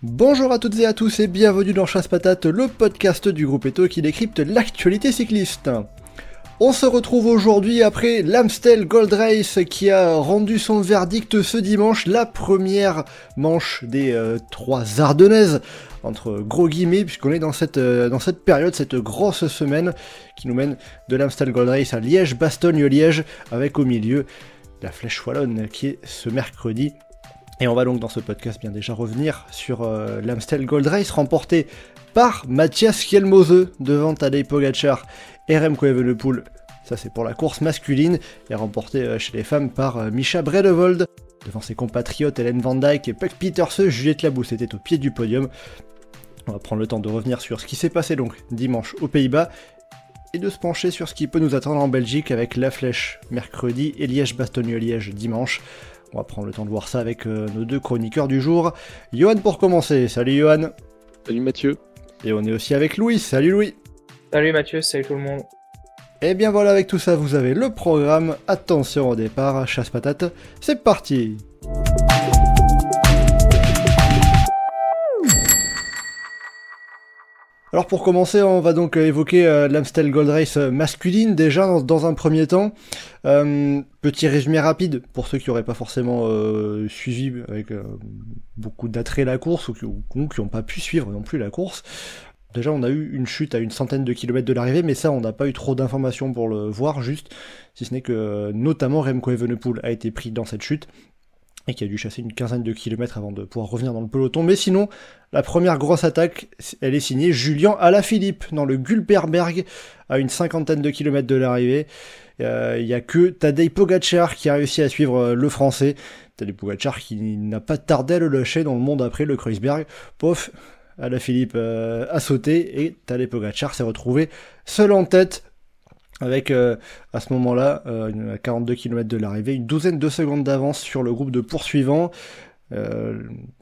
Bonjour à toutes et à tous et bienvenue dans Chasse Patate, le podcast du groupe Eto qui décrypte l'actualité cycliste. On se retrouve aujourd'hui après l'Amstel Gold Race qui a rendu son verdict ce dimanche, la première manche des 3 Ardennaises, entre gros guillemets, puisqu'on est dans cette période, cette grosse semaine qui nous mène de l'Amstel Gold Race à Liège-Bastogne-Liège, avec au milieu la Flèche Wallonne qui est ce mercredi. Et on va donc dans ce podcast bien déjà revenir sur l'Amstel Gold Race remporté par Matthias Kjelmose devant Tadej Pogačar et Remco Evenepoel. Ça c'est pour la course masculine, et remporté chez les femmes par Mischa Bredevold devant ses compatriotes Ellen Van Dijk et Puck Pieterse. Juliette Labous était au pied du podium. On va prendre le temps de revenir sur ce qui s'est passé donc dimanche aux Pays-Bas et de se pencher sur ce qui peut nous attendre en Belgique avec la Flèche mercredi et Liège-Bastogne-Liège dimanche. On va prendre le temps de voir ça avec nos 2 chroniqueurs du jour. Johan pour commencer. Salut Johan. Salut Mathieu. Et on est aussi avec Louis. Salut Louis. Salut Mathieu, salut tout le monde. Et bien voilà, avec tout ça, vous avez le programme. Attention au départ, chasse patate, c'est parti. Alors pour commencer, on va donc évoquer l'Amstel Gold Race masculine déjà dans un premier temps. Petit résumé rapide pour ceux qui n'auraient pas forcément suivi avec beaucoup d'attrait la course ou qui n'ont pas pu suivre non plus la course. Déjà on a eu une chute à une centaine de kilomètres de l'arrivée, mais ça on n'a pas eu trop d'informations pour le voir, juste si ce n'est que notamment Remco Evenepoel a été pris dans cette chute et qui a dû chasser une quinzaine de kilomètres avant de pouvoir revenir dans le peloton. Mais sinon, la première grosse attaque, elle est signée Julian Alaphilippe dans le Gulperberg, à une cinquantaine de kilomètres de l'arrivée. Il n'y a que Tadej Pogačar qui a réussi à suivre le français. Tadej Pogačar qui n'a pas tardé à le lâcher dans le monde après le Kreuzberg. Pof, Alaphilippe a sauté et Tadej Pogačar s'est retrouvé seul en tête. Avec à ce moment-là, à 42 km de l'arrivée, une douzaine de secondes d'avance sur le groupe de poursuivants.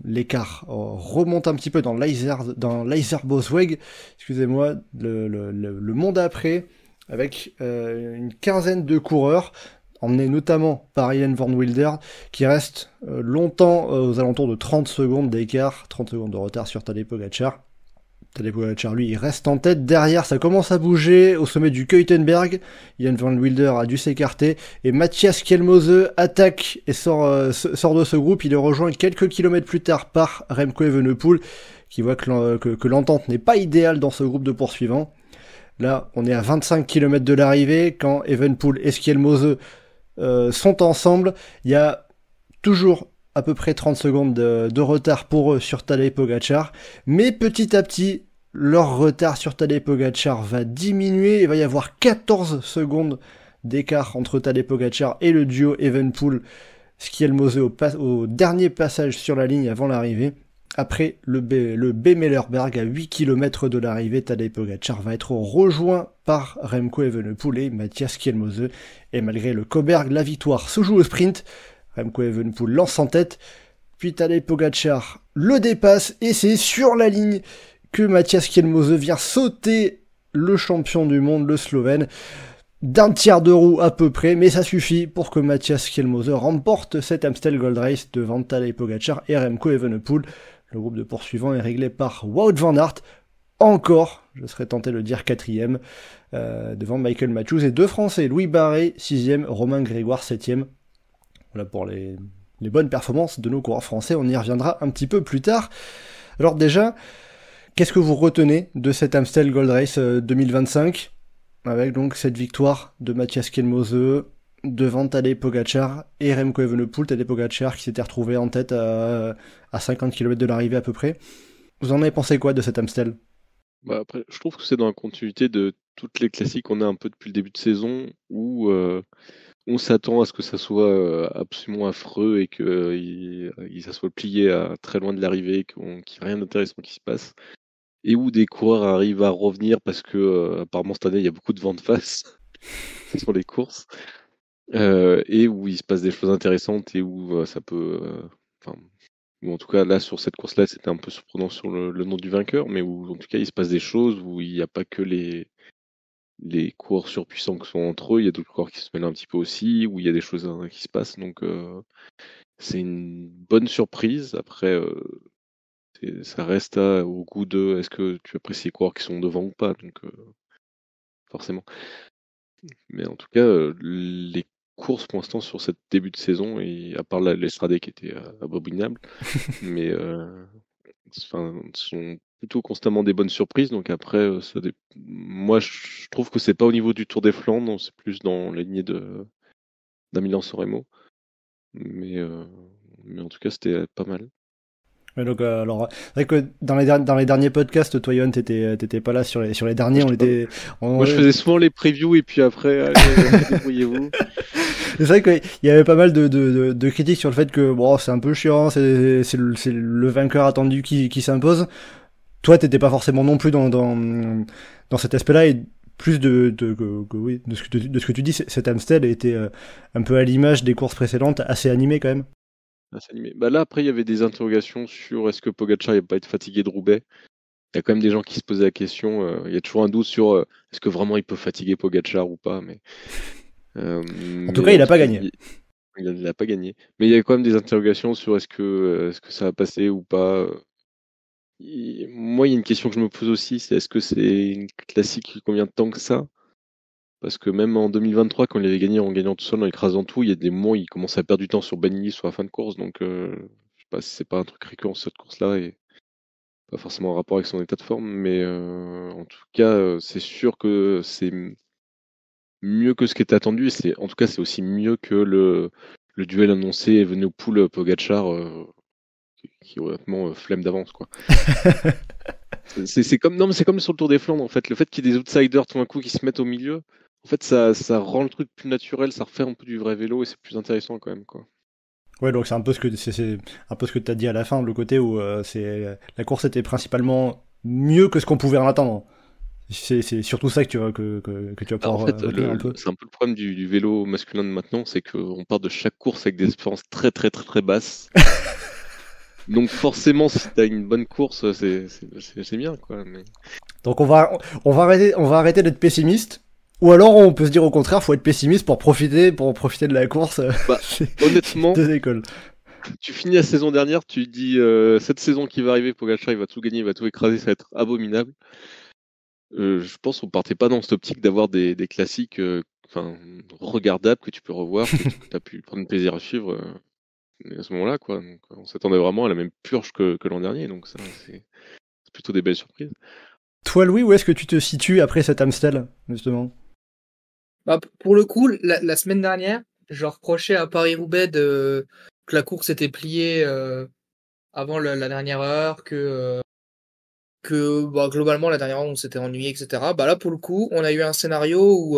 L'écart remonte un petit peu dans l'Eiserbosweg, excusez-moi, le monde après, avec une quinzaine de coureurs, emmenés notamment par Ian Van Wilder, qui reste longtemps aux alentours de 30 secondes d'écart, 30 secondes de retard sur Tadej Pogačar. Tadej Pogačar, lui, il reste en tête. Derrière, ça commence à bouger au sommet du Keutenberg. Ian Van Wilder a dû s'écarter. Et Matthias Kjelmose attaque et sort de ce groupe. Il est rejoint quelques kilomètres plus tard par Remco Evenepoel, qui voit que l'entente n'est pas idéale dans ce groupe de poursuivants. Là, on est à 25 km de l'arrivée. Quand Evenepoel et Kjelmose sont ensemble, il y a toujours à peu près 30 secondes de retard pour eux sur Tadej Pogačar, mais petit à petit, leur retard sur Tadej Pogačar va diminuer, il va y avoir 14 secondes d'écart entre Tadej Pogačar et le duo Evenepoel-Kjelmose au dernier passage sur la ligne avant l'arrivée. Après le Bemelerberg à 8 km de l'arrivée, Tadej Pogačar va être rejoint par Remco Evenepoel et Matthias Kjelmose, et malgré le Cauberg, la victoire se joue au sprint. Remco Evenepoel lance en tête, puis Tadej Pogačar le dépasse, et c'est sur la ligne que Matthias Kjelmose vient sauter le champion du monde, le Slovène, d'un tiers de roue à peu près, mais ça suffit pour que Matthias Kjelmose remporte cette Amstel Gold Race devant Tadej Pogačar et Remco Evenepoel. Le groupe de poursuivants est réglé par Wout van Aert, encore, je serais tenté de le dire 4ème, devant Michael Matthews, et 2 Français, Louis Barret 6ème, Romain Grégoire 7ème. Voilà pour les bonnes performances de nos coureurs français, on y reviendra un petit peu plus tard. Alors déjà, qu'est-ce que vous retenez de cette Amstel Gold Race 2025, avec donc cette victoire de Matthias Kjelmose devant Tadej Pogačar et Remco Evenepoel, Tadej Pogačar qui s'était retrouvé en tête à 50 km de l'arrivée à peu près. Vous en avez pensé quoi de cette Amstel ? Après, je trouve que c'est dans la continuité de toutes les classiques qu'on a un peu depuis le début de saison, où on s'attend à ce que ça soit absolument affreux et que ça soit plié à très loin de l'arrivée, qu'il n'y ait rien d'intéressant qui se passe. Et où des coureurs arrivent à revenir parce que apparemment cette année il y a beaucoup de vent de face sur les courses. Et où il se passe des choses intéressantes et où ça peut... ou en tout cas là sur cette course-là c'était un peu surprenant sur le nom du vainqueur, mais où en tout cas il se passe des choses où il n'y a pas que les les coureurs surpuissants qui sont entre eux, il y a d'autres coureurs qui se mêlent un petit peu aussi, où il y a des choses qui se passent. Donc c'est une bonne surprise. Après, ça reste au goût de est-ce que tu apprécies les coureurs qui sont devant ou pas. Donc forcément. Mais en tout cas, les courses pour l'instant sur cette début de saison, et à part l'Estrade qui était abominable, mais sont plutôt constamment des bonnes surprises. Donc après, moi je trouve que c'est pas au niveau du Tour des Flandres, c'est plus dans la lignée d'un Milan-San Remo. Mais en tout cas, c'était pas mal. Ouais, donc, alors, c'est vrai que dans les derniers podcasts, toi, Yohan, t'étais pas là sur les derniers. Moi, je faisais souvent les previews et puis après, allez, débrouillez-vous. C'est vrai qu'il y avait pas mal de critiques sur le fait que bon, c'est un peu chiant, c'est le vainqueur attendu qui s'impose. Toi, t'étais pas forcément non plus dans cet aspect-là, et plus oui, de ce que tu dis, cet Amstel était un peu à l'image des courses précédentes, assez animé quand même. Animé. Bah là, après, il y avait des interrogations sur est-ce que Pogacar va pas être fatigué de Roubaix. Il y a quand même des gens qui se posaient la question. Il y a toujours un doute sur est-ce que vraiment il peut fatiguer Pogacar ou pas. Mais en tout cas, il n'a pas gagné. Il n'a pas gagné. Mais il y a quand même des interrogations sur est-ce que ça va passer ou pas. Moi, il y a une question que je me pose aussi, c'est est-ce que c'est une classique qui combien de temps que ça? Parce que même en 2023, quand il avait gagné en gagnant tout seul, en écrasant tout, il y a des moments où il commence à perdre du temps sur Banini sur la fin de course. Donc, je sais pas si c'est pas un truc récurrent cette course-là et pas forcément en rapport avec son état de forme. Mais en tout cas, c'est sûr que c'est mieux que ce qui était attendu. Et en tout cas, c'est aussi mieux que le duel annoncé Evenepoel-Pogacar, qui est honnêtement flemme d'avance, quoi. C'est comme, non, mais c'est comme sur le Tour des Flandres, en fait. Le fait qu'il y ait des outsiders tout d'un coup qui se mettent au milieu, en fait, ça rend le truc plus naturel, ça refait un peu du vrai vélo et c'est plus intéressant quand même, quoi. Ouais, donc c'est un peu ce que t'as dit à la fin, le côté où la course était principalement mieux que ce qu'on pouvait en attendre. C'est surtout ça que tu vas pouvoir En fait, retenir un peu. c'est un peu le problème du vélo masculin de maintenant, c'est qu'on part de chaque course avec des espérances très très très très basses. Donc forcément, si t'as une bonne course, c'est bien, quoi. Mais... Donc on va arrêter d'être pessimiste. Ou alors on peut se dire au contraire, faut être pessimiste pour profiter de la course. Bah, honnêtement, deux écoles. Tu finis la saison dernière, tu dis cette saison qui va arriver, Pogacar il va tout gagner, il va tout écraser, ça va être abominable. Je pense qu'on partait pas dans cette optique d'avoir des classiques regardables que tu peux revoir, que tu as pu prendre plaisir à suivre à ce moment-là, quoi. Donc, on s'attendait vraiment à la même purge que l'an dernier, donc ça c'est plutôt des belles surprises. Toi Louis, où est-ce que tu te situes après cet Amstel, justement? Bah, pour le coup, la semaine dernière, je reprochais à Paris-Roubaix que la course était pliée avant la dernière heure, que bah, globalement la dernière heure on s'était ennuyé, etc. Bah là pour le coup, on a eu un scénario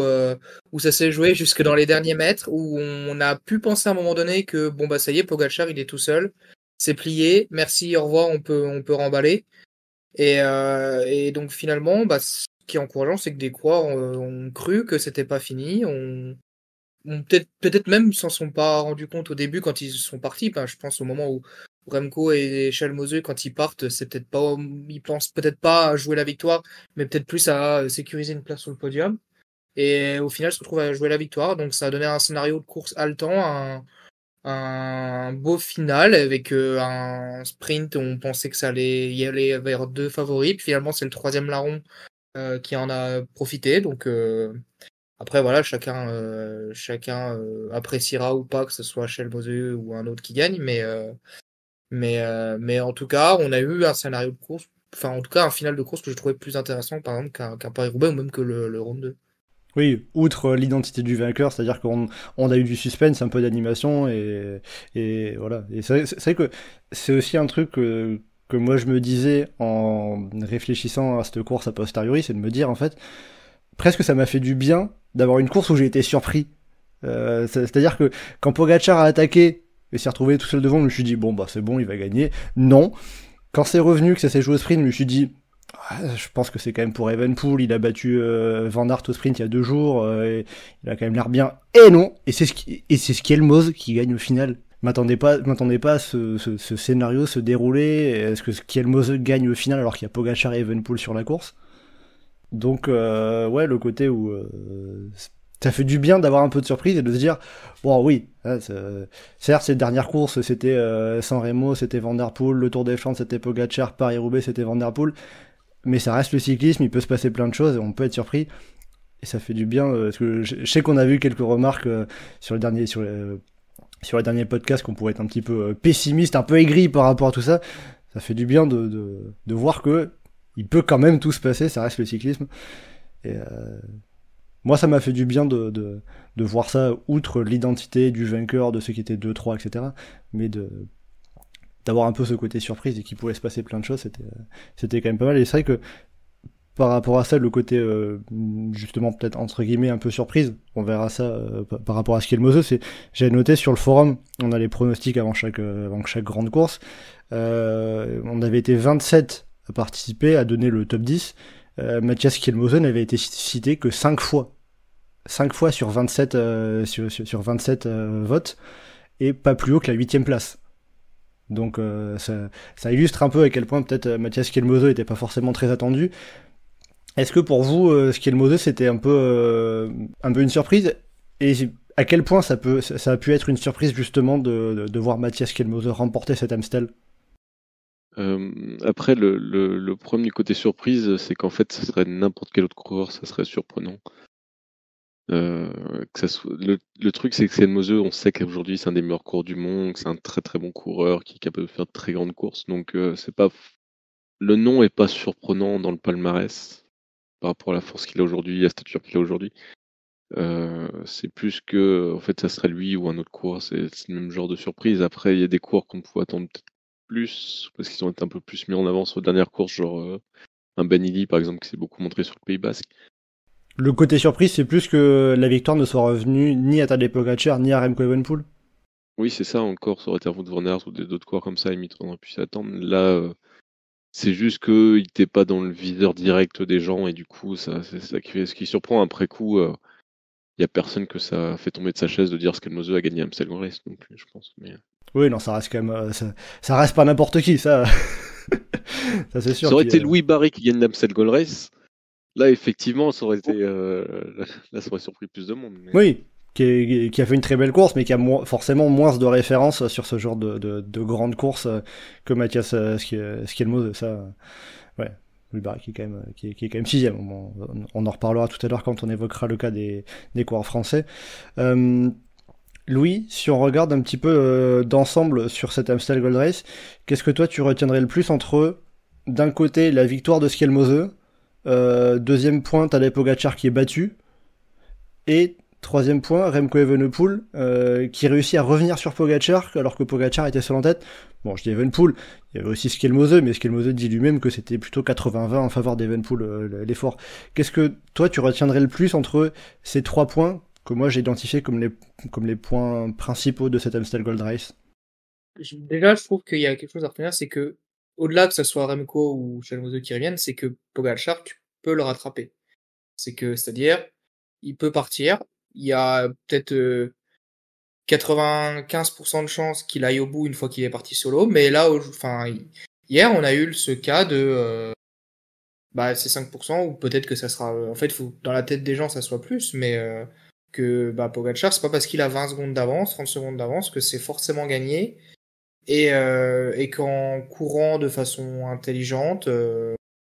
où ça s'est joué jusque dans les derniers mètres, où on a pu penser à un moment donné que bon bah ça y est, Pogacar il est tout seul, c'est plié, merci, au revoir, on peut remballer. Et donc finalement, bah, ce qui est encourageant, c'est que des coureurs ont cru que c'était pas fini, peut-être même s'en sont pas rendus compte au début quand ils sont partis. Ben, je pense au moment où Remco et Chalmoseux, quand ils partent, c'est peut-être pas, ils pensent peut-être pas à jouer la victoire, mais peut-être plus à sécuriser une place sur le podium. Et au final, ils se retrouvent à jouer la victoire. Donc ça a donné un scénario de course haletant, un beau final avec un sprint où on pensait que ça allait y aller vers deux favoris. Puis finalement, c'est le troisième larron qui en a profité. Donc après voilà, chacun appréciera ou pas que ce soit Chalmoseux ou un autre qui gagne, mais en tout cas, on a eu un scénario de course, enfin en tout cas un final de course que je trouvais plus intéressant par exemple qu'un Paris-Roubaix ou même que le round 2. Oui, outre l'identité du vainqueur, c'est-à-dire qu'on a eu du suspense, un peu d'animation, et voilà. Et c'est vrai que c'est aussi un truc que moi je me disais en réfléchissant à cette course a posteriori, c'est de me dire en fait, presque ça m'a fait du bien d'avoir une course où j'ai été surpris. C'est-à-dire que quand Pogacar a attaqué et s'est retrouvé tout seul devant, je me suis dit bon bah c'est bon, il va gagner. Non. Quand c'est revenu, que ça s'est joué au sprint, je me suis dit je pense que c'est quand même pour Evenepoel, il a battu Van Aert au sprint il y a 2 jours, et il a quand même l'air bien. Et non, et c'est Skelmose qui gagne au final. M'attendais pas à ce scénario se dérouler. Est-ce que Skelmose gagne au final alors qu'il y a Pogacar et Evenepoel sur la course? Donc ouais, le côté où ça fait du bien d'avoir un peu de surprise et de se dire bon oui, certes ces dernières courses c'était San Remo, c'était Van Der Poel, le Tour des Flandres c'était Pogačar, Paris-Roubaix c'était Van Der Poel, mais ça reste le cyclisme, il peut se passer plein de choses et on peut être surpris et ça fait du bien parce que je sais qu'on a vu quelques remarques sur les derniers podcasts qu'on pourrait être un petit peu pessimiste, un peu aigri par rapport à tout ça. Ça fait du bien de voir que il peut quand même tout se passer, ça reste le cyclisme. Et moi, ça m'a fait du bien de voir ça, outre l'identité du vainqueur, de ceux qui étaient 2-3, etc. Mais d'avoir un peu ce côté surprise et qu'il pouvait se passer plein de choses, c'était quand même pas mal. Et c'est vrai que par rapport à ça, le côté justement peut-être entre guillemets un peu surprise, on verra ça par rapport à ce qu'est le Moseux, j'avais noté sur le forum, on a les pronostics avant chaque grande course, on avait été 27 à participer, à donner le top 10. Mathias Kielmosen n'avait été cité que 5 fois. 5 fois sur 27, sur 27 votes, et pas plus haut que la 8ème place. Donc ça illustre un peu à quel point peut-être Mathias Kielmosen n'était pas forcément très attendu. Est-ce que pour vous, Kielmosen c'était un peu une surprise? Et à quel point ça a pu être une surprise justement de voir Mathias Kielmosen remporter cet Amstel? Après, le problème du côté surprise, c'est qu'en fait, ça serait n'importe quel autre coureur, ça serait surprenant. Le truc, c'est que Kielmosen, on sait qu'aujourd'hui, c'est un des meilleurs coureurs du monde, que c'est un très très bon coureur qui est capable de faire de très grandes courses. Donc, le nom est pas surprenant dans le palmarès par rapport à la force qu'il a aujourd'hui, à la stature qu'il a aujourd'hui. C'est plus que, en fait, ça serait lui ou un autre coureur, c'est le même genre de surprise. Après, il y a des coureurs qu'on pouvait attendre peut-être plus, parce qu'ils ont été un peu plus mis en avant sur les dernières courses, genre un Ben Illy par exemple, qui s'est beaucoup montré sur le Pays Basque. Le côté surprise, c'est plus que la victoire ne soit revenue ni à Tadej Pogačar, ni à Remco Evenepoel. Oui, c'est ça, encore, ça aurait été Wout van Aert ou d'autres coureurs comme ça, limite, on aurait pu s'y attendre. Là, c'est juste qu'il n'était pas dans le viseur direct des gens, et du coup, c'est ça qui fait, ce qui surprend après coup. Il n'y a personne que ça fait tomber de sa chaise de dire Kielmosen a gagné Amstel Gold Race, donc je pense. Mais... Oui, non, ça reste quand même, ça reste pas n'importe qui, ça. Ça c'est sûr. Ça aurait été Louis Barry qui gagne l'Amstel Gold Race. Là, effectivement, ça aurait été, là, ça aurait surpris plus de monde. Mais... Oui, qui a fait une très belle course, mais qui a forcément moins de références sur ce genre de grandes courses que Mathias Kielmosen. Ça, ouais. Louis Barry qui est quand même 6ème. On en reparlera tout à l'heure quand on évoquera le cas des coureurs français. Louis, si on regarde un petit peu d'ensemble sur cet Amstel Gold Race, qu'est-ce que toi tu retiendrais le plus entre, d'un côté, la victoire de Kielmosen, deuxième point, Tadej Pogačar qui est battu, et troisième point, Remco Evenepoel qui réussit à revenir sur Pogačar alors que Pogačar était seul en tête. Bon, je dis Evenepoel, il y avait aussi Kielmosen, mais Kielmosen dit lui-même que c'était plutôt 80-20 en faveur d'Evenepoel l'effort. Qu'est-ce que toi tu retiendrais le plus entre ces 3 points que moi j'ai identifiés comme les points principaux de cet Amstel Gold Race? Déjà, je trouve qu'il y a quelque chose à retenir, c'est que au-delà que ce soit Remco ou Kielmosen qui reviennent, c'est que Pogačar, tu peux le rattraper. C'est-à-dire, il peut partir. Il y a peut-être 95% de chances qu'il aille au bout une fois qu'il est parti solo, mais là, hier, on a eu ce cas de c'est 5%, ou peut-être que ça sera... en fait, faut dans la tête des gens, ça soit plus, mais que Pogačar, c'est pas parce qu'il a 20 secondes d'avance, 30 secondes d'avance, que c'est forcément gagné, et qu'en courant de façon intelligente,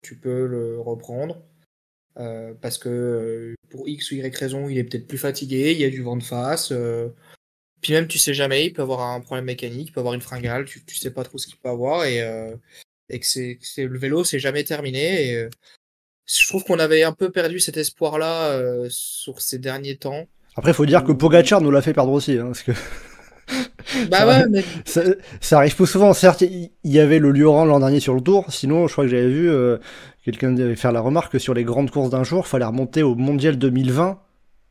tu peux le reprendre. Parce que pour X ou Y raison, il est peut-être plus fatigué, il y a du vent de face, puis même tu sais jamais, il peut avoir un problème mécanique, il peut avoir une fringale, tu sais pas trop ce qu'il peut avoir, et que le vélo c'est jamais terminé, et je trouve qu'on avait un peu perdu cet espoir-là sur ces derniers temps. Après, il faut dire que Pogačar nous l'a fait perdre aussi, hein, parce que mais... ça arrive pas souvent. Certes, il y avait le Lioran l'an dernier sur le Tour. Sinon, je crois que j'avais vu quelqu'un faire la remarque que sur les grandes courses d'un jour, fallait remonter au Mondial 2020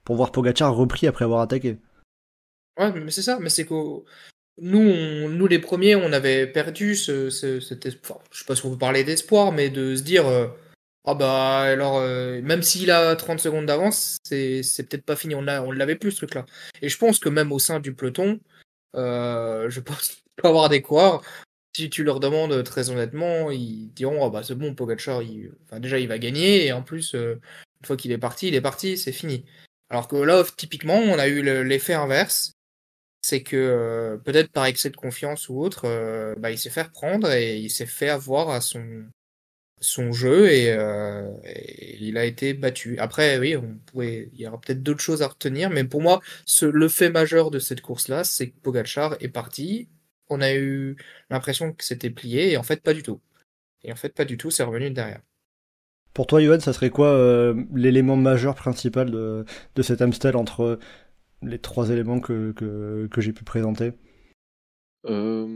pour voir Pogačar repris après avoir attaqué. Ouais, mais c'est ça. Mais c'est que nous les premiers, on avait perdu cet espoir. Je sais pas si on peut parler d'espoir, mais de se dire alors même s'il a 30 secondes d'avance, c'est peut-être pas fini. On l'avait plus ce truc-là. Et je pense que même au sein du peloton, je pense qu'il peut y avoir des coureurs. Si tu leur demandes très honnêtement, ils diront ah bah c'est bon, Pogacar, déjà il va gagner et en plus une fois qu'il est parti, c'est fini. Alors que là, typiquement, on a eu l'effet inverse, c'est que peut-être par excès de confiance ou autre, il s'est fait reprendre et il s'est fait avoir à son jeu et il a été battu. Après, oui, il y aura peut-être d'autres choses à retenir, mais pour moi, le fait majeur de cette course-là, c'est que Pogacar est parti. On a eu l'impression que c'était plié et en fait pas du tout. Et en fait pas du tout, c'est revenu derrière. Pour toi, Johan, ça serait quoi l'élément majeur principal de cet Amstel entre les 3 éléments que j'ai pu présenter? Non,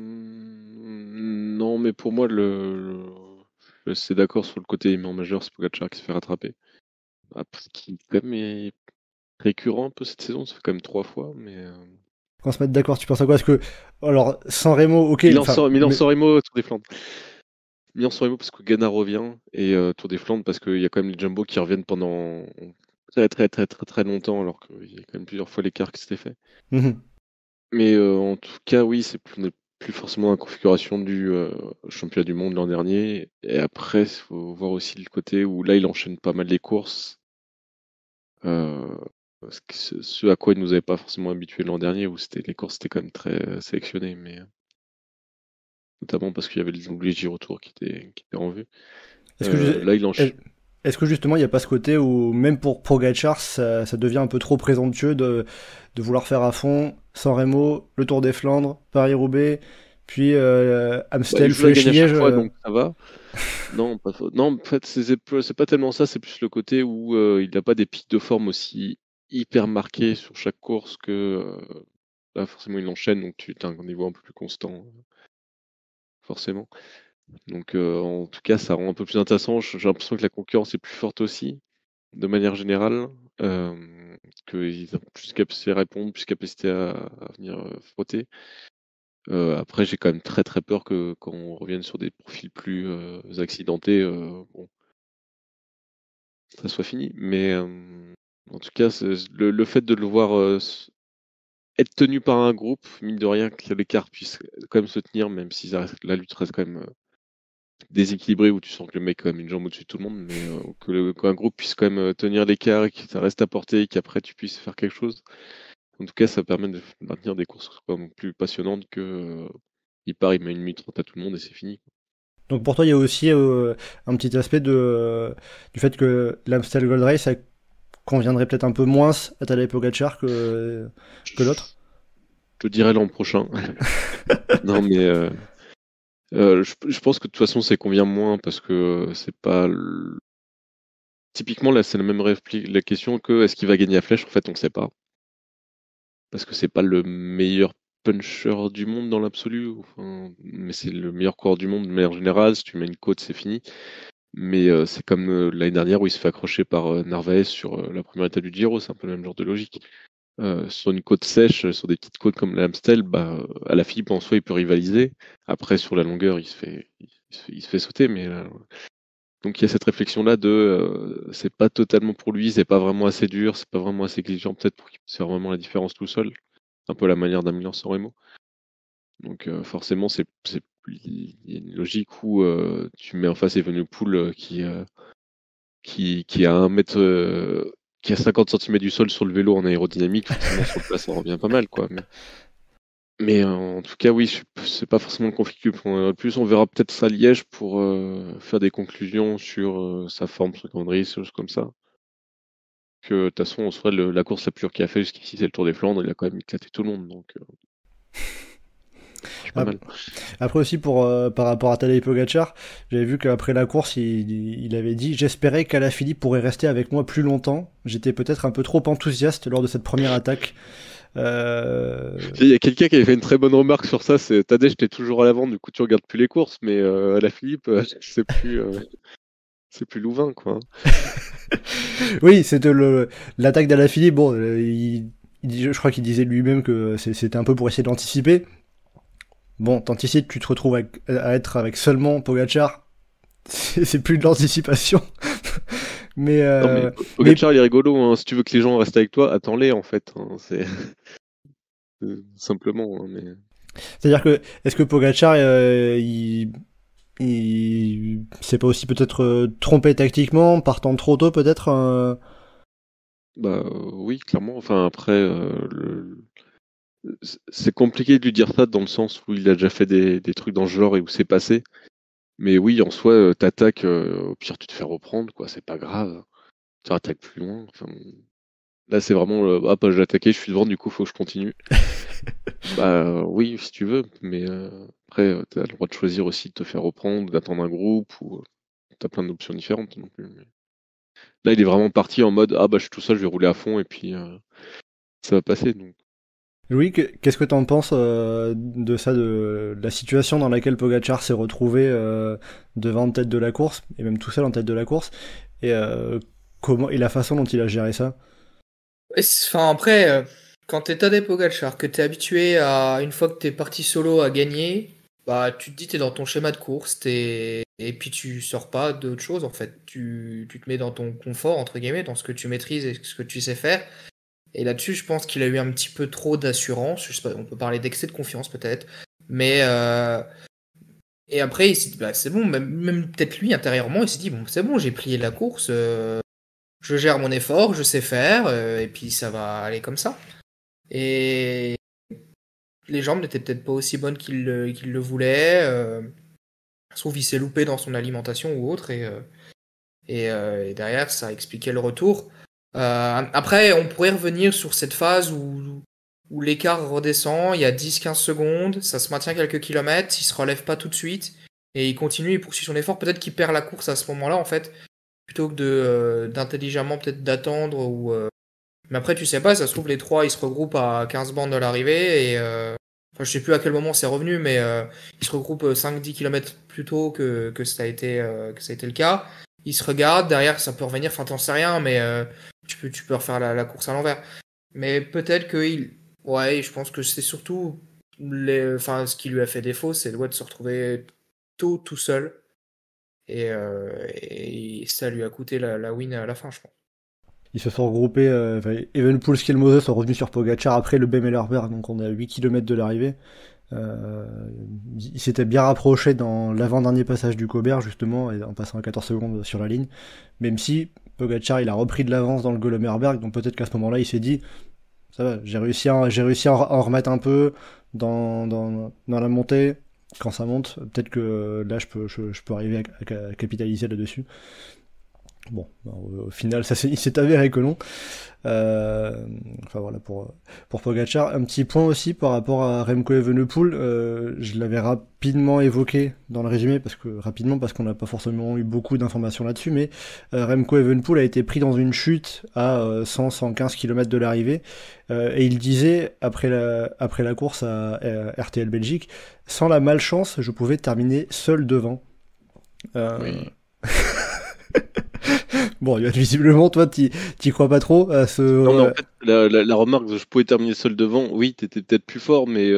mais pour moi, je suis d'accord sur le côté élément majeur, c'est Pogacar qui se fait rattraper. Après, ce qui quand même est récurrent un peu cette saison, ça fait quand même 3 fois, mais Qu'on se mette d'accord, tu penses à quoi? Parce que, alors, Sanremo, ok, Milan-San Remo, Tour des Flandres. Milan-San Remo parce que Ghana revient et Tour des Flandres parce qu'il y a quand même les Jumbo qui reviennent pendant très très très très très longtemps alors qu'il y a quand même plusieurs fois l'écart qui s'était fait. Mhm. Mais en tout cas, oui, on n'est plus forcément dans la configuration du championnat du monde l'an dernier. Et après, il faut voir aussi le côté où là, il enchaîne pas mal les courses. Ce à quoi il nous avait pas forcément habitué l'an dernier, où les courses étaient quand même très sélectionnées, mais notamment parce qu'il y avait le doublé Giro Tour qui était en vue. Est-ce que, Là, il enchaîne. est-ce que justement, il n'y a pas ce côté où, même pour Pogacar, ça devient un peu trop présomptueux de vouloir faire à fond Sanremo, le Tour des Flandres, Paris-Roubaix, puis Amstel, Il joue la gagne à chaque Flèche-Liège. fois, donc ça va. Non, non, en fait, c'est pas tellement ça, c'est plus le côté où il n'a pas des pics de forme aussi hyper marqués sur chaque course que là, forcément, il enchaîne, donc tu as un niveau un peu plus constant, forcément. Donc, en tout cas, ça rend un peu plus intéressant. J'ai l'impression que la concurrence est plus forte aussi, de manière générale, qu'ils ont plus de capacité à répondre, plus de capacité à venir frotter. Après, j'ai quand même très très peur que quand on revienne sur des profils plus accidentés, bon, ça soit fini. Mais en tout cas, le fait de le voir être tenu par un groupe, mine de rien, que l'écart puisse quand même se tenir, même si la lutte reste quand même déséquilibrée, où tu sens que le mec a quand même une jambe au-dessus de tout le monde, mais qu'un groupe puisse quand même tenir l'écart et que ça reste à portée et qu'après tu puisses faire quelque chose. En tout cas, ça permet de maintenir des courses quand même plus passionnantes que il part, il met une minute 30 à tout le monde et c'est fini. Donc pour toi, il y a aussi un petit aspect du fait que l'Amstel Gold Race, ça conviendrait peut-être un peu moins à Tadej Pogacar que l'autre. Je dirais l'an prochain. Non, mais je pense que de toute façon, ça convient moins parce que c'est pas. Typiquement, là, c'est la même la question que est-ce qu'il va gagner à Flèche? En fait, on ne sait pas. Parce que c'est pas le meilleur puncher du monde dans l'absolu. Enfin, mais c'est le meilleur coureur du monde de manière générale. Si tu mets une côte, c'est fini. Mais c'est comme l'année dernière où il se fait accrocher par Narvaez sur la première étape du Giro. C'est un peu le même genre de logique. Sur une côte sèche, sur des petites côtes comme l'Amstel, à la Philippe en soi il peut rivaliser. Après sur la longueur il se fait sauter, mais donc il y a cette réflexion là de c'est pas totalement pour lui, c'est pas vraiment assez dur, c'est pas vraiment assez exigeant peut-être pour qu'il puisse faire vraiment la différence tout seul. Un peu la manière d'un Milan-San Remo. Donc forcément il y a une logique où tu mets en face Evenepoel qui a 1 mètre qui a 50 cm du sol sur le vélo en aérodynamique, forcément sur le plat ça revient pas mal quoi. Mais en tout cas oui, c'est pas forcément le conflit le plus. On verra peut-être ça à Liège pour faire des conclusions sur sa forme, son calendrier, des choses comme ça. Que de toute façon, en soi, la course la plus dure qu'il a fait jusqu'ici, c'est le Tour des Flandres. Il a quand même éclaté tout le monde, donc c'est pas mal. Après aussi par rapport à Tadej Pogacar, j'avais vu qu'après la course, il avait dit j'espérais qu'Alaphilippe pourrait rester avec moi plus longtemps. J'étais peut-être un peu trop enthousiaste lors de cette première attaque. Il y a quelqu'un qui avait fait une très bonne remarque sur ça, c'est Tadej, j'étais toujours à l'avant, du coup tu regardes plus les courses, mais Alaphilippe, c'est plus Louvain quoi. Oui, c'était l'attaque d'Alaphilippe. Bon, je crois qu'il disait lui-même que c'était un peu pour essayer d'anticiper. Bon, t'anticipes, tu te retrouves à être avec seulement Pogacar. C'est plus de l'anticipation. mais Pogacar il est rigolo, hein. Si tu veux que les gens restent avec toi, attends-les en fait. Hein. C'est simplement. Hein, mais... C'est-à-dire que, est-ce que Pogacar, il s'est pas aussi peut-être trompé tactiquement, partant trop tôt peut-être Bah oui, clairement. Enfin après, c'est compliqué de lui dire ça dans le sens où il a déjà fait des trucs dans ce genre et où c'est passé. Mais oui, en soi, t'attaques, au pire tu te fais reprendre, quoi. C'est pas grave. Tu attaques plus loin. Enfin, là, c'est vraiment ah bah j'ai attaqué, je suis devant, du coup faut que je continue. Bah oui, si tu veux, mais après t'as le droit de choisir aussi de te faire reprendre, d'attendre un groupe ou t'as plein d'options différentes non plus. Là, il est vraiment parti en mode ah bah je suis tout seul, je vais rouler à fond et puis ça va passer. Donc Louis, qu'est-ce que t'en penses de ça, de la situation dans laquelle Pogacar s'est retrouvé devant en tête de la course, et même tout seul en tête de la course, et comment et la façon dont il a géré ça? Enfin, après, quand t'es Tadej Pogacar, que t'es habitué à, une fois que t'es parti solo à gagner, bah, tu te dis t'es dans ton schéma de course, et puis tu sors pas d'autre chose, en fait. Tu te mets dans ton confort, entre guillemets, dans ce que tu maîtrises et ce que tu sais faire. Et là-dessus, je pense qu'il a eu un petit peu trop d'assurance. Je sais pas, on peut parler d'excès de confiance, peut-être. Mais, et après, il s'est dit, bah, c'est bon, même peut-être lui, intérieurement, il s'est dit, bon, c'est bon, j'ai plié la course, je gère mon effort, je sais faire, et puis ça va aller comme ça. Et les jambes n'étaient peut-être pas aussi bonnes qu'il le voulait. Sauf il s'est loupé dans son alimentation ou autre. Et derrière, ça expliquait le retour. Après, on pourrait revenir sur cette phase où l'écart redescend, il y a 10-15 secondes, ça se maintient quelques kilomètres, il se relève pas tout de suite, et il continue, il poursuit son effort. Peut-être qu'il perd la course à ce moment-là, en fait, plutôt que d'intelligemment peut-être d'attendre mais après, tu sais pas, ça se trouve, les trois, ils se regroupent à 15 bandes de l'arrivée enfin, je sais plus à quel moment c'est revenu, mais ils se regroupent 5-10 kilomètres plus tôt que ça a été le cas. Ils se regardent, derrière, ça peut revenir, enfin, t'en sais rien, mais tu peux refaire la course à l'envers. Mais peut-être ouais, je pense que c'est surtout enfin, ce qui lui a fait défaut, c'est de se retrouver tôt tout seul. Et ça lui a coûté la win à la fin, je crois. Ils se sont regroupés, Evenepoel, Skelmose sont revenus sur Pogacar après le Bemelerberg, donc on est à 8 km de l'arrivée. Euh, il s'était bien rapproché dans l'avant-dernier passage du Cobert, justement, en passant à 14 secondes sur la ligne, même si Pogacar il a repris de l'avance dans le Golomerberg, donc peut-être qu'à ce moment-là il s'est dit ça va, j'ai réussi à en remettre un peu dans la montée. Quand ça monte, peut-être que là je peux arriver à capitaliser là-dessus. Bon, au final, il s'est avéré que non. Enfin voilà pour Pogacar. Un petit point aussi par rapport à Remco Evenepoel. Je l'avais rapidement évoqué dans le résumé parce qu'on n'a pas forcément eu beaucoup d'informations là-dessus. Mais Remco Evenepoel a été pris dans une chute à 100-115 km de l'arrivée et il disait après la course à RTL Belgique, sans la malchance, je pouvais terminer seul devant. oui. Bon, visiblement, toi, t'y crois pas trop à ce. Non, mais en fait, la remarque de je pouvais terminer seul devant, oui, t'étais peut-être plus fort, mais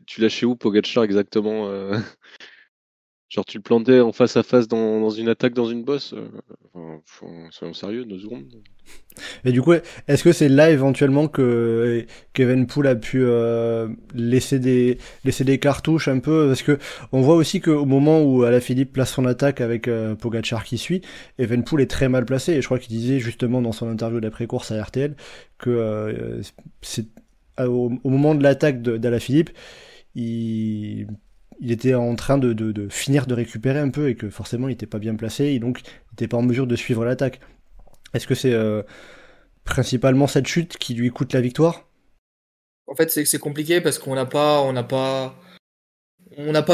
tu lâchais où Pogacar exactement genre tu le plantais en face à face dans une attaque dans une bosse soyons sérieux, 2 secondes. Et du coup, est-ce que c'est là éventuellement que Evenepoel a pu laisser des cartouches un peu, parce que on voit aussi qu'au moment où Alaphilippe place son attaque avec Pogacar qui suit, Evenepoel est très mal placé. Et je crois qu'il disait justement dans son interview d'après-course à RTL que c'est au moment de l'attaque d'Alaphilippe, il il était en train de finir de récupérer un peu et que forcément il était pas bien placé et donc il n'était pas en mesure de suivre l'attaque. Est-ce que c'est principalement cette chute qui lui coûte la victoire? En fait, c'est compliqué parce on n'a pas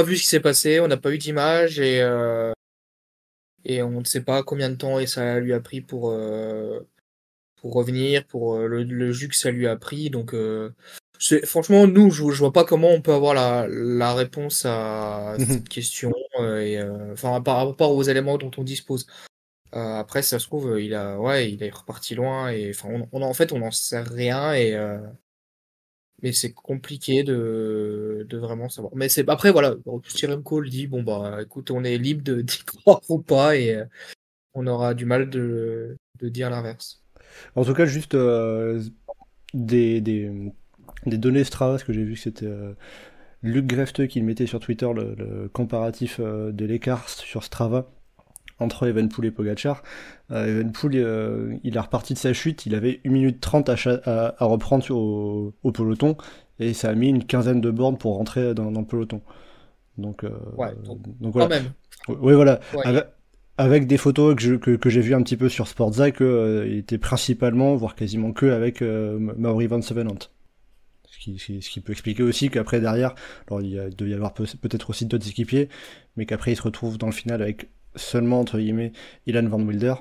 vu ce qui s'est passé, on n'a pas eu d'image et on ne sait pas combien de temps et ça lui a pris pour revenir, pour le jus que ça lui a pris. Donc, franchement, nous, je vois pas comment on peut avoir la réponse à cette question enfin, par rapport aux éléments dont on dispose. Après, ça se trouve, il est reparti loin et enfin, en fait, on n'en sait rien mais c'est compliqué de vraiment savoir. Mais c'est après voilà, Remco le dit bon bah écoute, on est libre d'y croire ou pas et on aura du mal de dire l'inverse. En tout cas, juste des données Strava, parce que j'ai vu que c'était Luc Grefteux qui le mettait sur Twitter, le comparatif de l'écart sur Strava entre Evenepoel et Pogačar. Evenepoel, il est reparti de sa chute, il avait 1 minute 30 à reprendre au peloton, et ça a mis une quinzaine de bornes pour rentrer dans le peloton. Donc voilà. Quand même. Oui, voilà. Ouais. Avec des photos que j'ai vues un petit peu sur Sportza, il était principalement, voire quasiment que avec Mauri Van Sevenant. Ce qui peut expliquer aussi qu'après derrière, alors il doit y avoir peut-être aussi d'autres équipiers, mais qu'après il se retrouve dans le final avec seulement entre guillemets Ilan Van Wilder.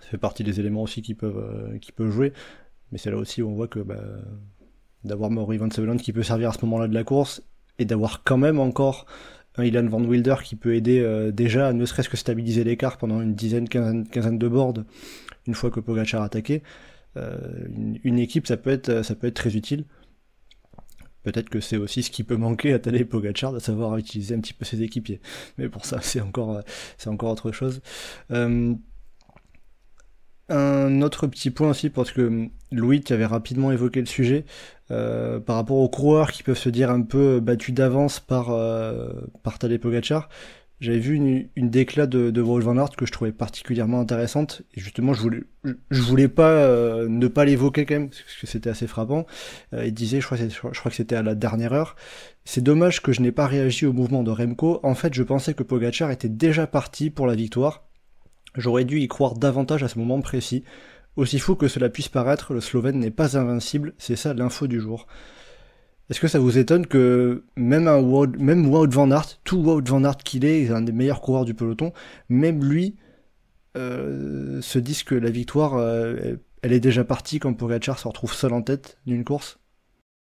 Ça fait partie des éléments aussi qui peuvent jouer, mais c'est là aussi où on voit que d'avoir Mauri Van Sevenant qui peut servir à ce moment-là de la course, et d'avoir quand même encore un Ilan Van Wilder qui peut aider déjà à ne serait-ce que stabiliser l'écart pendant une quinzaine de boards une fois que Pogačar a attaqué. Une équipe, ça peut être très utile. Peut-être que c'est aussi ce qui peut manquer à Tadej Pogačar, de savoir utiliser un petit peu ses équipiers. Mais pour ça, c'est encore autre chose. Un autre petit point aussi, parce que Louis, tu avais rapidement évoqué le sujet, par rapport aux coureurs qui peuvent se dire un peu battus d'avance par Tadej Pogačar. J'avais vu une déclat de Wout van Aert que je trouvais particulièrement intéressante, et justement je voulais pas ne pas l'évoquer quand même, parce que c'était assez frappant. Il disait, je crois que c'était à la dernière heure, c'est dommage que je n'ai pas réagi au mouvement de Remco, en fait je pensais que Pogačar était déjà parti pour la victoire, j'aurais dû y croire davantage à ce moment précis. Aussi fou que cela puisse paraître, le Slovène n'est pas invincible, c'est ça l'info du jour. Est-ce que ça vous étonne que même Wout van Aert, tout Wout van Aert qu'il est un des meilleurs coureurs du peloton, même lui se dise que la victoire, elle est déjà partie quand Pogačar se retrouve seul en tête d'une course?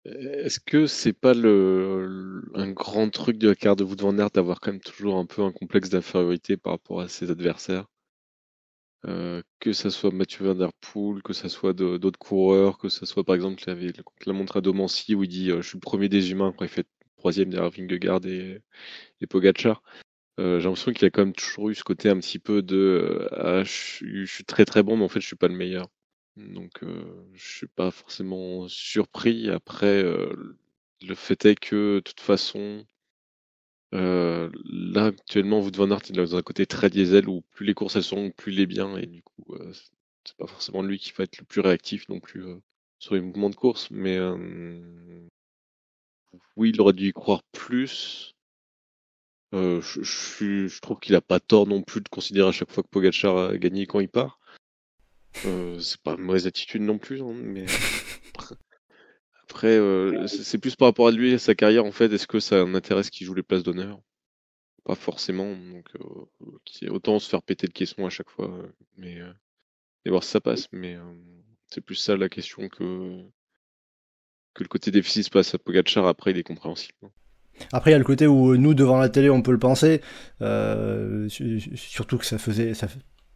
Est-ce que c'est pas un grand truc de la carrière de Wout van Aert d'avoir quand même toujours un peu un complexe d'infériorité par rapport à ses adversaires? Que ça soit Mathieu Van Der Poel, que ça soit d'autres coureurs, que ça soit par exemple la montre à Domancy où il dit je suis le premier des humains quand il fait troisième derrière Vingegaard et Pogačar. J'ai l'impression qu'il a quand même toujours eu ce côté un petit peu de je suis très très bon mais en fait je suis pas le meilleur. Donc je suis pas forcément surpris. Après le fait est que de toute façon là, actuellement, Wout van Aert, il est dans un côté très diesel où plus les courses elles sont longues, plus il est bien, et du coup, c'est pas forcément lui qui va être le plus réactif non plus sur les mouvements de course, mais oui, il aurait dû y croire plus. Je trouve qu'il a pas tort non plus de considérer à chaque fois que Pogačar a gagné quand il part. C'est pas une mauvaise attitude non plus, hein, mais après, c'est plus par rapport à lui et à sa carrière en fait. Est-ce que ça intéresse qu'il joue les places d'honneur? Pas forcément, donc autant se faire péter le caisson à chaque fois, et voir si ça passe. Mais c'est plus ça la question que le côté déficit se passe à Pogačar. Après, il est compréhensible. Après, il y a le côté où nous, devant la télé, on peut le penser, surtout que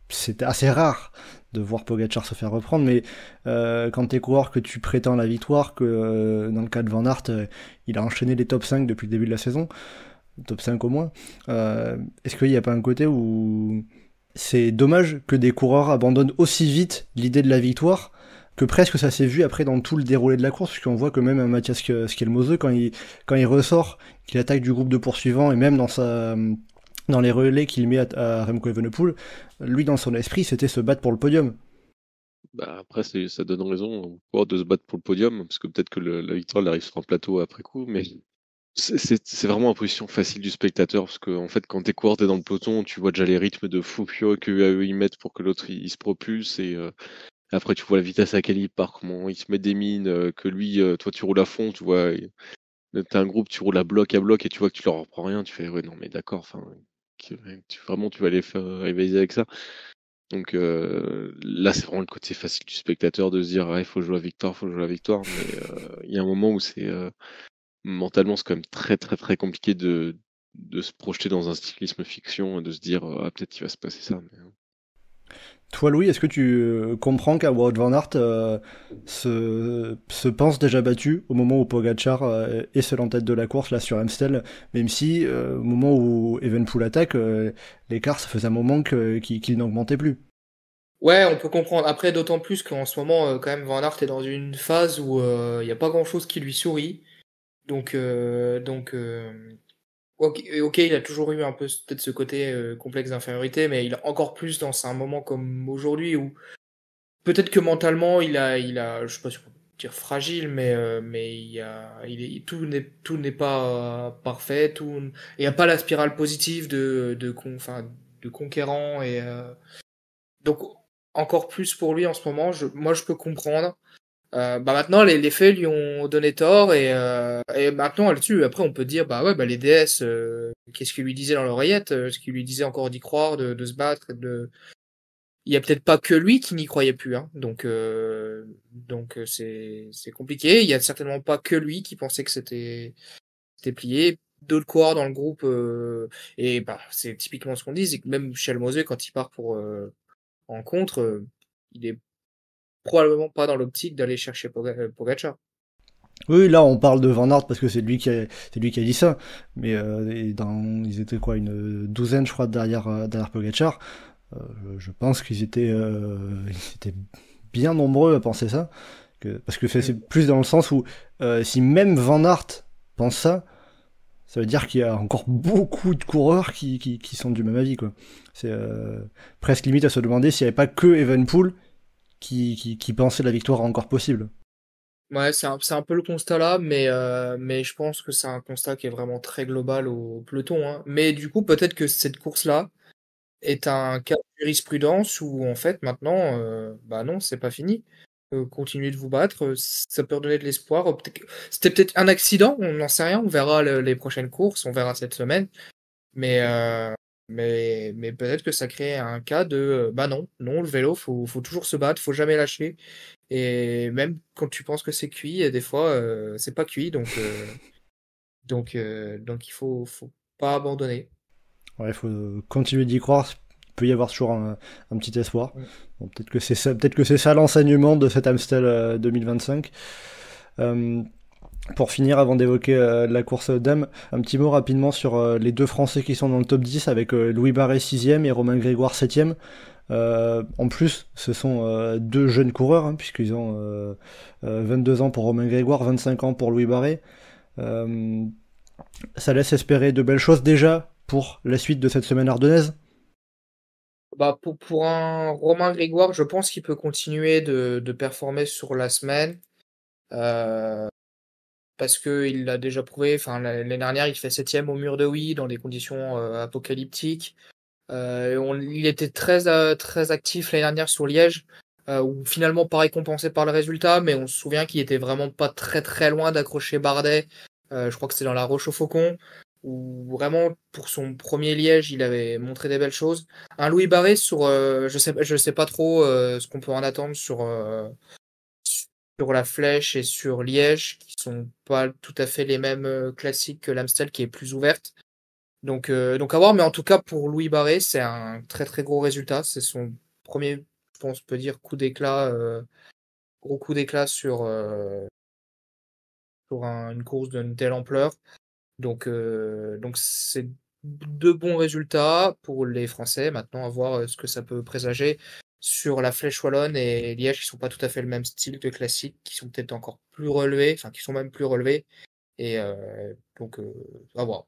c'était assez rare de voir Pogačar se faire reprendre, mais quand t'es coureur, que tu prétends la victoire, que dans le cas de Van Aert, il a enchaîné les top 5 depuis le début de la saison, top 5 au moins, est-ce qu'il n'y a pas un côté où c'est dommage que des coureurs abandonnent aussi vite l'idée de la victoire, que presque ça s'est vu après dans tout le déroulé de la course, puisqu'on voit que même un Mathias Skelmose, quand il ressort, qu'il attaque du groupe de poursuivants, et même dans les relais qu'il met à Remco Evenepoel, lui dans son esprit c'était se battre pour le podium. Bah après, ça donne raison au coureur de se battre pour le podium, parce que peut-être que la victoire elle arrive sur un plateau après coup, mais c'est vraiment une position facile du spectateur, parce que en fait, quand t'es coureur, t'es dans le peloton, tu vois déjà les rythmes de fou furieux qu'eux ils mettent pour que l'autre il se propulse, et après tu vois la vitesse à laquelle il part, comment il se met des mines, que lui, toi tu roules à fond, tu vois, t'as un groupe, tu roules à bloc, et tu vois que tu leur reprends rien, tu fais ouais non mais d'accord, enfin, vraiment tu vas les faire rivaliser avec ça. Donc là, c'est vraiment le côté facile du spectateur de se dire il faut jouer la victoire, mais il y a un moment où c'est mentalement, c'est quand même très très très compliqué de se projeter dans un cyclisme fiction et de se dire ah peut-être qu'il va se passer ça. Mais... Toi, Louis, est-ce que tu comprends qu'un Wout van Aert se pense déjà battu au moment où Pogačar est seul en tête de la course là sur Amstel, même si au moment où Evenepoel attaque, l'écart ça faisait un moment qu'il n'augmentait plus. Ouais, on peut comprendre. Après, d'autant plus qu'en ce moment, quand même, Van Aert est dans une phase où il n'y a pas grand-chose qui lui sourit. Ok, il a toujours eu un peu peut-être ce côté complexe d'infériorité, mais il a encore plus dans un moment comme aujourd'hui où peut-être que mentalement je sais pas si on peut dire fragile, mais tout n'est pas parfait, il n'y a pas la spirale positive de conquérant donc encore plus pour lui en ce moment. Moi, je peux comprendre. Maintenant, les faits lui ont donné tort et maintenant là-dessus, après, on peut dire bah ouais, bah les DS, qu'est-ce qu'ils lui disaient dans l'oreillette, ce qu'ils lui disaient encore d'y croire, de se battre, il y a peut-être pas que lui qui n'y croyait plus, hein. Donc c'est compliqué. Il y a certainement pas que lui qui pensait que c'était plié. D'autres coureurs dans le groupe et bah c'est typiquement ce qu'on dit, c'est que même Michel Moseux quand il part pour en contre, il est probablement pas dans l'optique d'aller chercher Pogacar. Oui, là on parle de Van Aert parce que c'est lui qui a dit ça, mais ils étaient quoi, une douzaine je crois derrière Pogacar. Je pense ils étaient bien nombreux à penser ça, parce que c'est plus dans le sens où si même Van Aert pense ça, ça veut dire qu'il y a encore beaucoup de coureurs qui sont du même avis, quoi. C'est presque limite à se demander s'il n'y avait pas que Evenepoel qui pensait la victoire encore possible. Ouais, c'est un peu le constat là, mais je pense que c'est un constat qui est vraiment très global au peloton, hein. Mais du coup, peut-être que cette course-là est un cas de jurisprudence où en fait maintenant, bah non, c'est pas fini. Continuez de vous battre, ça peut redonner de l'espoir. C'était peut-être un accident, on n'en sait rien, on verra les prochaines courses, on verra cette semaine. Mais, mais peut-être que ça crée un cas de bah non, le vélo, faut toujours se battre, faut jamais lâcher. Et même quand tu penses que c'est cuit, des fois c'est pas cuit, donc faut pas abandonner. Ouais, il faut continuer d'y croire. Il peut y avoir toujours un petit espoir. Mm. Bon, peut-être que c'est ça l'enseignement de cet Amstel 2025. Pour finir, avant d'évoquer la course dames, un petit mot rapidement sur les deux Français qui sont dans le top 10 avec Louis Barret 6ème et Romain Grégoire 7ème. En plus, ce sont deux jeunes coureurs, hein, puisqu'ils ont 22 ans pour Romain Grégoire, 25 ans pour Louis Barret. Ça laisse espérer de belles choses déjà pour la suite de cette semaine ardennaise. Bah pour un Romain Grégoire, je pense qu'il peut continuer de performer sur la semaine. Parce que il l'a déjà prouvé. Enfin, l'année dernière, il fait 7ème au Mur de Huy dans des conditions apocalyptiques. Il était très actif l'année dernière sur Liège, où finalement pas récompensé par le résultat, mais on se souvient qu'il était vraiment pas très très loin d'accrocher Bardet. Je crois que c'était dans la Roche au Faucon, où vraiment pour son premier Liège, il avait montré des belles choses. Un Louis Barret sur, je sais pas trop ce qu'on peut en attendre sur la Flèche et sur Liège, qui sont pas tout à fait les mêmes classiques que l'Amstel, qui est plus ouverte. Donc à voir, mais en tout cas pour Louis Barret, c'est un très très gros résultat. C'est son premier, je pense, on peut dire coup d'éclat, gros coup d'éclat sur une course d'une telle ampleur. Donc c'est deux bons résultats pour les Français. Maintenant, à voir ce que ça peut présager sur la Flèche wallonne et Liège, qui sont pas tout à fait le même style de classique, qui sont peut-être encore plus relevés, enfin qui sont même plus relevés. Et donc à voir.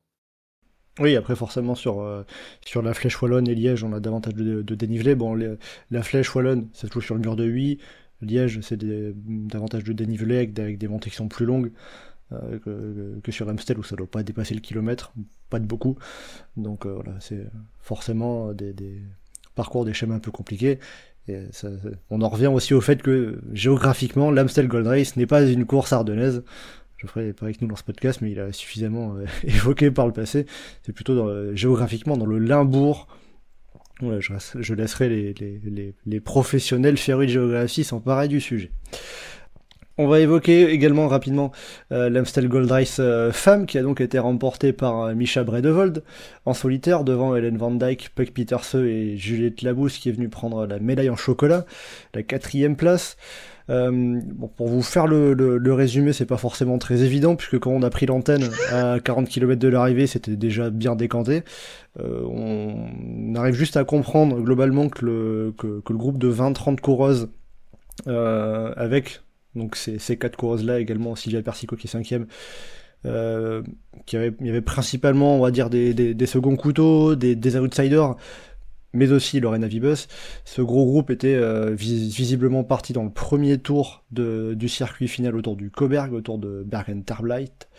Oui, après forcément sur la Flèche wallonne et Liège, on a davantage de dénivelé. Bon, la Flèche wallonne, ça se joue sur le mur de Huy. Liège, c'est davantage de dénivelé avec des montées qui sont plus longues que sur l'Amstel où ça doit pas dépasser le kilomètre, pas de beaucoup. Donc voilà, c'est forcément des parcours, des schémas un peu compliqués. Et on en revient aussi au fait que géographiquement, l'Amstel Gold Race n'est pas une course ardennaise. Geoffrey n'est pas avec nous dans ce podcast, mais il a suffisamment évoqué par le passé. C'est plutôt géographiquement dans le Limbourg. Voilà, je laisserai les professionnels férus de géographie s'emparer du sujet. On va évoquer également rapidement l'Amstel Gold Race femme, qui a donc été remportée par Mischa Bredevold en solitaire devant Hélène Van Dijk, Puck Pieterse et Juliette Labousse, qui est venue prendre la médaille en chocolat, la 4e place. Bon, pour vous faire le résumé, c'est pas forcément très évident, puisque quand on a pris l'antenne à 40 km de l'arrivée, c'était déjà bien décanté. On arrive juste à comprendre globalement que le groupe de 20-30 coureuses avec donc ces 4 coureuses là, également Sylvia Persico qui est 5ème, Il y avait principalement, on va dire, des seconds couteaux, des outsiders, mais aussi Lorena Vibus. Ce gros groupe était visiblement parti dans le premier tour du circuit final autour du Coburg, autour de Bergen-Tarblaet.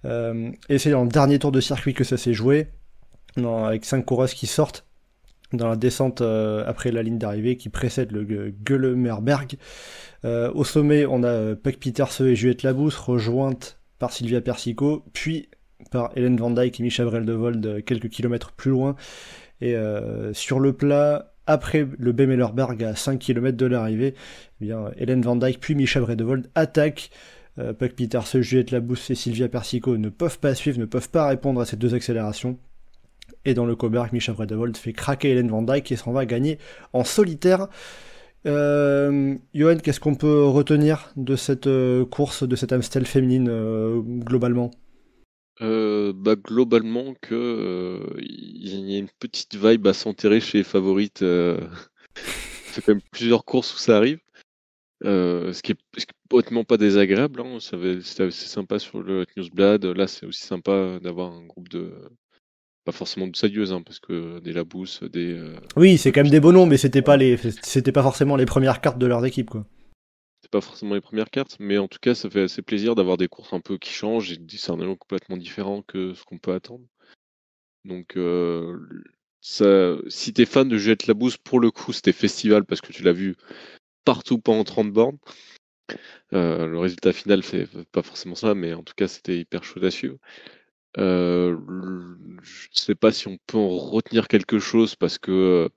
Et c'est dans le dernier tour de circuit que ça s'est joué, avec 5 coureuses qui sortent dans la descente après la ligne d'arrivée qui précède le Gullemerberg. Au sommet, on a Puck Pieterse et Juliette Labous, rejointes par Sylvia Persico, puis par Hélène Van Dijk et Micha Brelde-Vold quelques kilomètres plus loin. Et sur le plat, après le Bemelerberg à 5 km de l'arrivée, eh bien, Hélène Van Dijk puis Micha Brelde-Vold attaquent. Puck Pieterse, Juliette Labous et Sylvia Persico ne peuvent pas suivre, ne peuvent pas répondre à ces deux accélérations. Et dans le Coburg, Micha Brede-Vold fait craquer Hélène Van Dijk et s'en va gagner en solitaire. Johan, qu'est-ce qu'on peut retenir de cette course, de cette Amstel féminine globalement? Globalement il y a une petite vibe à s'enterrer chez les favorites. C'est quand même plusieurs courses où ça arrive. Ce qui est honnêtement pas désagréable. Hein. C'était assez sympa sur le Newsblad. Là, c'est aussi sympa d'avoir un groupe de... Pas forcément de sadieuses, hein, parce que des Labous, des... Oui, c'est quand même des beaux noms, mais c'était pas forcément les premières cartes de leurs équipes, quoi. C'est pas forcément les premières cartes, mais en tout cas, ça fait assez plaisir d'avoir des courses un peu qui changent et des scénarios complètement différents que ce qu'on peut attendre. Donc, si t'es fan de Juliette Labous, pour le coup, c'était festival parce que tu l'as vu partout pendant 30 bornes. Le résultat final fait pas forcément ça, mais en tout cas, c'était hyper chouette à suivre. Je sais pas si on peut en retenir quelque chose parce que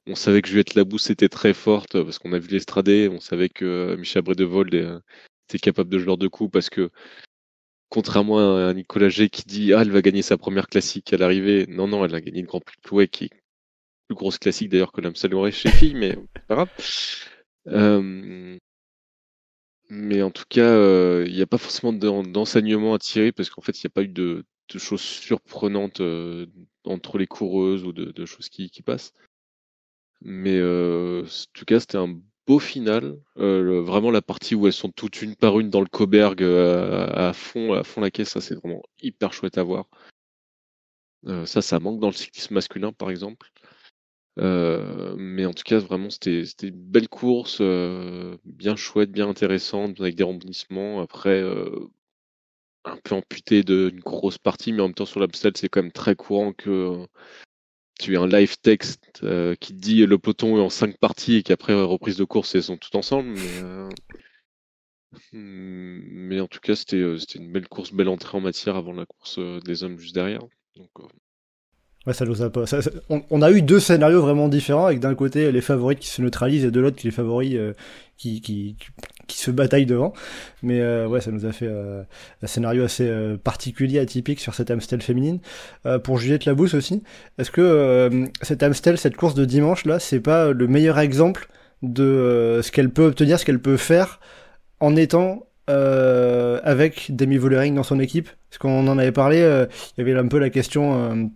on savait que Juliette Labous était très forte parce qu'on a vu l'Estradé, on savait que Micha Brede-Vold était capable de jouer de coups parce que contrairement à Nicolas G qui dit elle va gagner sa première classique à l'arrivée, non, elle a gagné le Grand Prix de Plouay qui est plus grosse classique d'ailleurs que l'Amstel Gold Race chez filles, mais c'est pas grave. Mais en tout cas, il n'y a pas forcément d'enseignement à tirer parce qu'en fait, il n'y a pas eu de choses surprenantes entre les coureuses ou de choses qui passent. Mais en tout cas, c'était un beau final. Vraiment la partie où elles sont toutes une par une dans le Coburg à fond la caisse, ça c'est vraiment hyper chouette à voir. Ça manque dans le cyclisme masculin par exemple. Mais en tout cas, vraiment, c'était une belle course, bien chouette, bien intéressante, avec des rebondissements. Après, un peu amputé d'une grosse partie, mais en même temps, sur l'Amstel, c'est quand même très courant que tu aies un live text qui te dit le peloton est en 5 parties et qu'après, reprise de course, elles sont toutes ensemble. Mais en tout cas, c'était une belle course, belle entrée en matière avant la course des hommes juste derrière. Donc, Ouais, ça nous a pas. On a eu deux scénarios vraiment différents, avec d'un côté les favorites qui se neutralisent et de l'autre les favoris qui se bataillent devant. Mais ouais, ça nous a fait un scénario assez particulier, atypique sur cette Amstel féminine. Pour Juliette Labous aussi, est-ce que cette Amstel, cette course de dimanche là, c'est pas le meilleur exemple de ce qu'elle peut obtenir, ce qu'elle peut faire en étant avec Demi Vollering dans son équipe? Parce qu'on en avait parlé, il y avait un peu la question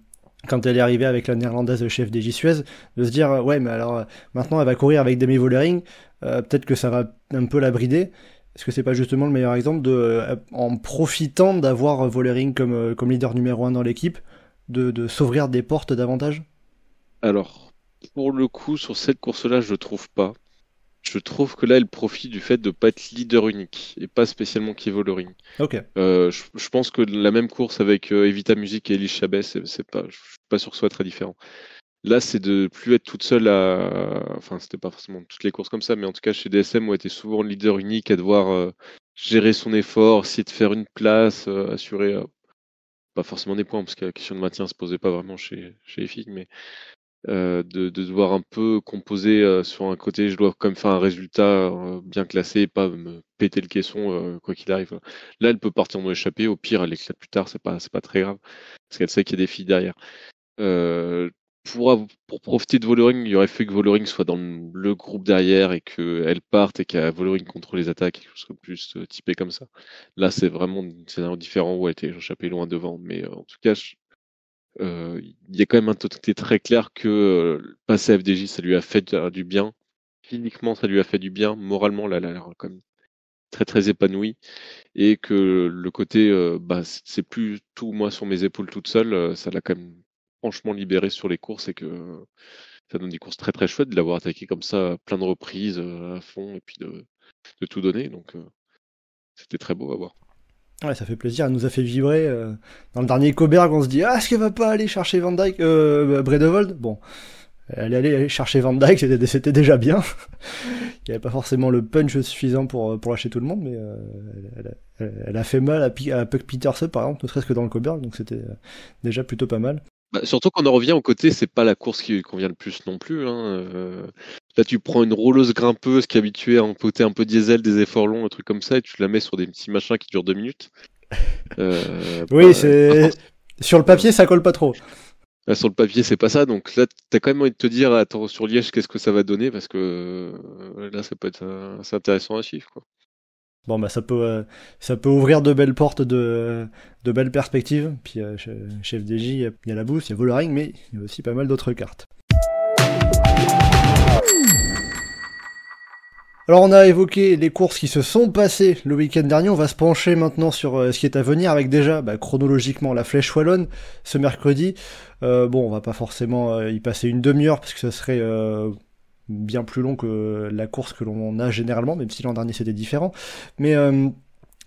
quand elle est arrivée avec la néerlandaise chef des Suez, de se dire ouais, mais alors maintenant elle va courir avec Demi Vollering, peut-être que ça va un peu la brider. Est-ce que c'est pas justement le meilleur exemple de, en profitant d'avoir Vollering comme leader numéro 1 dans l'équipe, de s'ouvrir des portes davantage? alors, pour le coup, sur cette course-là, je trouve pas. Je trouve que là, elle profite du fait de pas être leader unique et pas spécialement qui Vollering. Ok. Je pense que la même course avec Evita Music et Elise Chabet, je suis pas sûr que ce soit très différent. Là, c'est de plus être toute seule enfin, c'était pas forcément toutes les courses comme ça, mais en tout cas, chez DSM, où elle était souvent leader unique, à devoir gérer son effort, essayer de faire une place, assurer, pas forcément des points, parce que la question de maintien se posait pas vraiment chez les filles, mais de devoir un peu composer sur un côté, je dois quand même faire un résultat bien classé et pas me péter le caisson quoi qu'il arrive. Là, elle peut partir dans l'échappée, au pire, elle éclate plus tard, c'est pas très grave, parce qu'elle sait qu'il y a des filles derrière. Euh, pour profiter de Vollering, il aurait fallu que Vollering soit dans le groupe derrière et qu'elle parte et qu'à Vollering contrôle les attaques, quelque chose de plus typé comme ça. Là, c'est vraiment un scénario différent où elle était échappée loin devant, mais en tout cas, il y a quand même un côté très clair que passer à FDJ, ça lui a fait du bien. Physiquement, ça lui a fait du bien. Moralement, là, elle a l'air quand même très très épanoui et que le côté c'est plus tout moi sur mes épaules toute seule, ça l'a quand même franchement libéré sur les courses et que ça donne des courses très très chouettes de l'avoir attaqué comme ça à plein de reprises à fond et puis de tout donner donc c'était très beau à voir. Ouais, ça fait plaisir, elle nous a fait vibrer. Dans le dernier Coburg, on se dit, est-ce qu'elle va pas aller chercher Van Dyke, Bredevold? Bon, elle est allée chercher Van Dyke, c'était déjà bien. Il n'y avait pas forcément le punch suffisant pour lâcher tout le monde, mais elle a fait mal à Puck Peterson, par exemple, ne serait-ce que dans le Coburg, donc c'était déjà plutôt pas mal. Surtout quand on en revient au côté, c'est pas la course qui convient le plus non plus. Là, tu prends une rouleuse grimpeuse qui est habituée à un côté un peu diesel, des efforts longs, un truc comme ça, et tu la mets sur des petits machins qui durent 2 minutes. Oui, c'est sur le papier, ça colle pas trop. Là, sur le papier, c'est pas ça. Donc là, t'as quand même envie de te dire, attends, sur Liège, qu'est-ce que ça va donner? Parce que là, ça peut être assez intéressant à suivre, quoi. Bon, bah ça peut ouvrir de belles portes, de belles perspectives. Puis chez FDJ, il y a la Boost, il y a Vollering, mais il y a aussi pas mal d'autres cartes. Alors on a évoqué les courses qui se sont passées le week-end dernier, on va se pencher maintenant sur ce qui est à venir avec déjà chronologiquement la Flèche Wallonne ce mercredi. On va pas forcément y passer une demi-heure parce que ça serait bien plus long que la course que l'on a généralement, même si l'an dernier c'était différent. Mais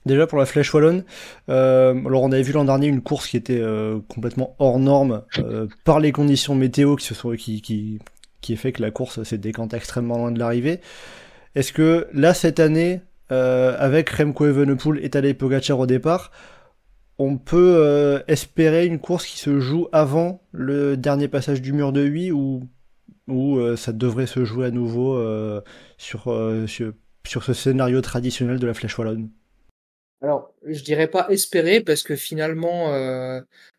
déjà pour la Flèche Wallonne, alors on avait vu l'an dernier une course qui était complètement hors norme par les conditions météo qui est fait que la course s'est décantée extrêmement loin de l'arrivée. Est-ce que là, cette année, avec Remco Evenepoel et Tadej Pogačar au départ, on peut espérer une course qui se joue avant le dernier passage du mur de Huy ou ça devrait se jouer à nouveau sur ce scénario traditionnel de la Flèche Wallonne? Alors, je dirais pas espérer parce que finalement,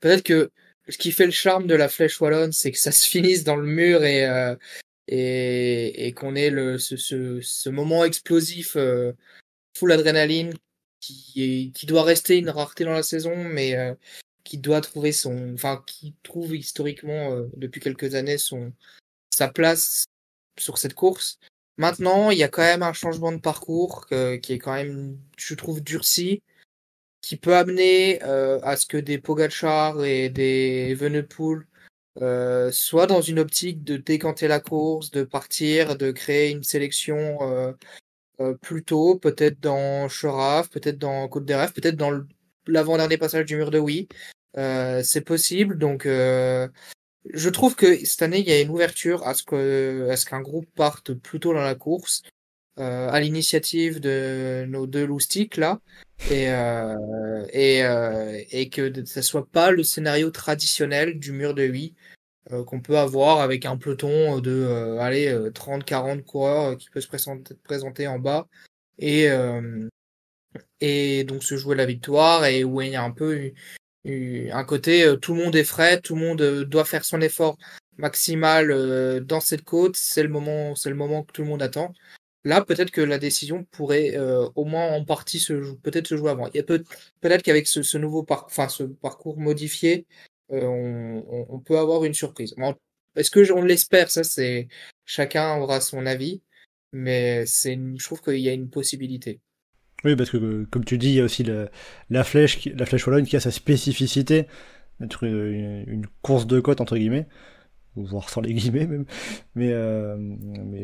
peut-être que ce qui fait le charme de la Flèche Wallonne, c'est que ça se finisse dans le mur et qu'on ait ce moment explosif full adrénaline qui doit rester une rareté dans la saison, mais qui trouve historiquement depuis quelques années sa place sur cette course. Maintenant, il y a quand même un changement de parcours qui est quand même, je trouve, durci, qui peut amener à ce que des Pogačar et des Evenepoel soit dans une optique de décanter la course, de partir, de créer une sélection plus tôt, peut-être dans Chorav, peut-être dans Côte des Rêves, peut-être dans l'avant-dernier passage du mur de Huy. C'est possible, donc je trouve que cette année il y a une ouverture à ce qu'un groupe parte plus tôt dans la course, à l'initiative de nos deux loustiques là, et que ça soit pas le scénario traditionnel du mur de Huy qu'on peut avoir avec un peloton de 30-40 coureurs qui peut se présenter en bas et donc se jouer la victoire et où il y a un peu un côté tout le monde est frais, tout le monde doit faire son effort maximal dans cette côte, c'est le moment que tout le monde attend. Là, peut-être que la décision pourrait au moins en partie peut-être se jouer avant. Il y a peut-être qu'avec ce nouveau ce parcours modifié, on peut avoir une surprise. Bon, est-ce que on l'espère? Ça, c'est chacun aura son avis, mais je trouve qu'il y a une possibilité. Oui, parce que comme tu dis, il y a aussi la flèche Wallonne qui a sa spécificité d'être une course de côte entre guillemets, voire sans les guillemets même. Mais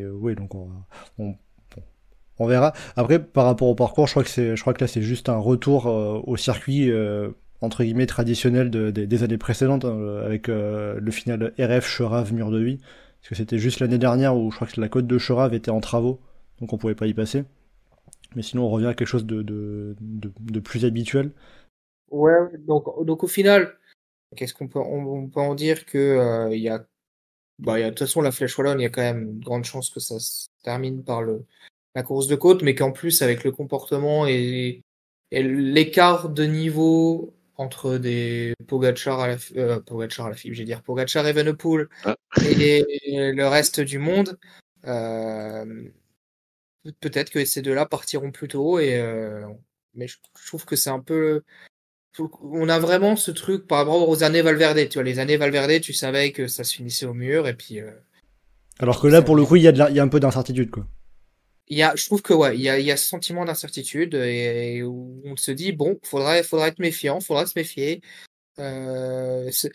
oui, donc on verra. Après, par rapport au parcours, je crois que là c'est juste un retour au circuit entre guillemets traditionnel des années précédentes, avec le final RF Chorav Mur de Huy, parce que c'était juste l'année dernière où je crois que la côte de Chorav était en travaux, donc on pouvait pas y passer. Mais sinon, on revient à quelque chose de plus habituel. Ouais, donc au final, qu'est-ce qu'on peut on peut en dire que il y a de toute façon la Flèche Wallonne, il y a quand même une grande chance que ça se termine par la course de côte, mais qu'en plus avec le comportement et l'écart de niveau entre des Pogačar à la FIB, je vais dire Pogačar et Evenepoel et le reste du monde, peut-être que ces deux-là partiront plus tôt mais je trouve que c'est un peu on a vraiment ce truc par rapport aux années Valverde, tu vois, les années Valverde, tu savais que ça se finissait au mur et puis alors que là pour le coup il y a un peu d'incertitude quoi. je trouve que ouais, il y a ce sentiment d'incertitude et où on se dit bon, faudrait être méfiant, faudra se méfier. S'il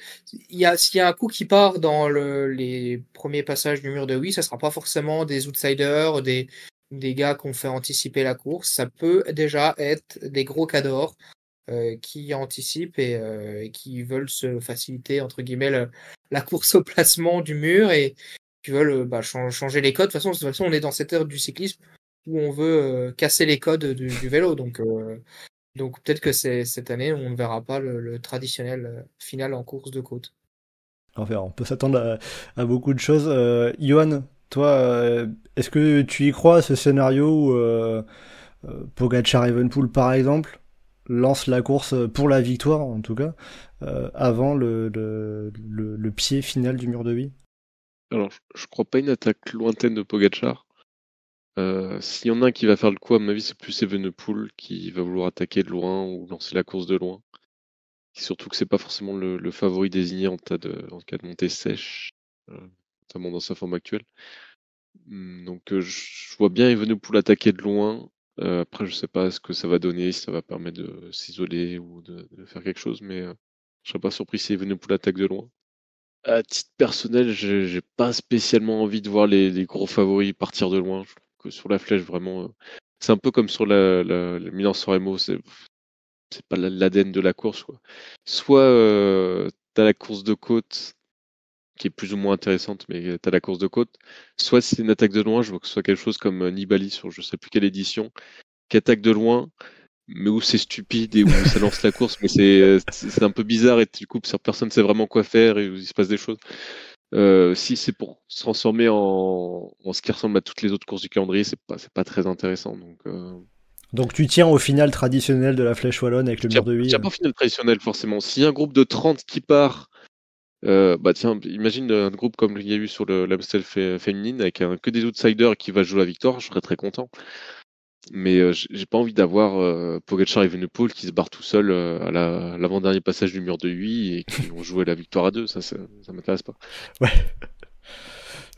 y a un coup qui part dans les premiers passages du mur de oui, ça sera pas forcément des outsiders, des gars qu'on fait anticiper la course. Ça peut déjà être des gros cadors qui anticipent et qui veulent se faciliter entre guillemets la course au placement du mur et qui veulent changer les codes. De toute façon, on est dans cette ère du cyclisme où on veut casser les codes du vélo. Donc peut-être que cette année, on ne verra pas le traditionnel final en course de côte. Enfin, on peut s'attendre à beaucoup de choses. Johan, toi, est-ce que tu y crois à ce scénario où Pogacar Evenepoel, par exemple, lance la course pour la victoire, en tout cas, avant le pied final du mur de vie? Alors, je crois pas une attaque lointaine de Pogacar. S'il y en a un qui va faire le coup, à mon avis, c'est plus Evenepoel qui va vouloir attaquer de loin ou lancer la course de loin. Surtout que c'est pas forcément le favori désigné en cas de montée sèche, notamment dans sa forme actuelle. Donc je vois bien Evenepoel attaquer de loin. Après, je sais pas ce que ça va donner, si ça va permettre de s'isoler ou de faire quelque chose, mais je serais pas surpris si Evenepoel attaque de loin. À titre personnel, j'ai pas spécialement envie de voir les gros favoris partir de loin. Je trouve que sur la flèche, vraiment, c'est un peu comme sur le Milan-San Remo, c'est pas l'ADN de la course, quoi. Soit t'as la course de côte qui est plus ou moins intéressante, mais t'as la course de côte. Soit si c'est une attaque de loin, je vois que ce soit quelque chose comme Nibali sur je sais plus quelle édition, qui attaque de loin, mais où c'est stupide et où ça lance la course, mais c'est un peu bizarre et du coup personne ne sait vraiment quoi faire et où il se passe des choses. Si c'est pour se transformer en ce qui ressemble à toutes les autres courses du calendrier, c'est pas très intéressant. Donc tu tiens au final traditionnel de la flèche wallonne avec le mur de Je vie. tiens pas au final traditionnel forcément. Si un groupe de 30 qui part, bah tiens, imagine un groupe comme il y a eu sur l'Amstel féminine avec que des outsiders qui va jouer la victoire, je serais très content. Mais j'ai pas envie d'avoir Pogacar et Evenepoel qui se barrent tout seuls à l'avant-dernier passage du mur de Huy et qui vont jouer la victoire à deux. Ça m'intéresse pas. Ouais.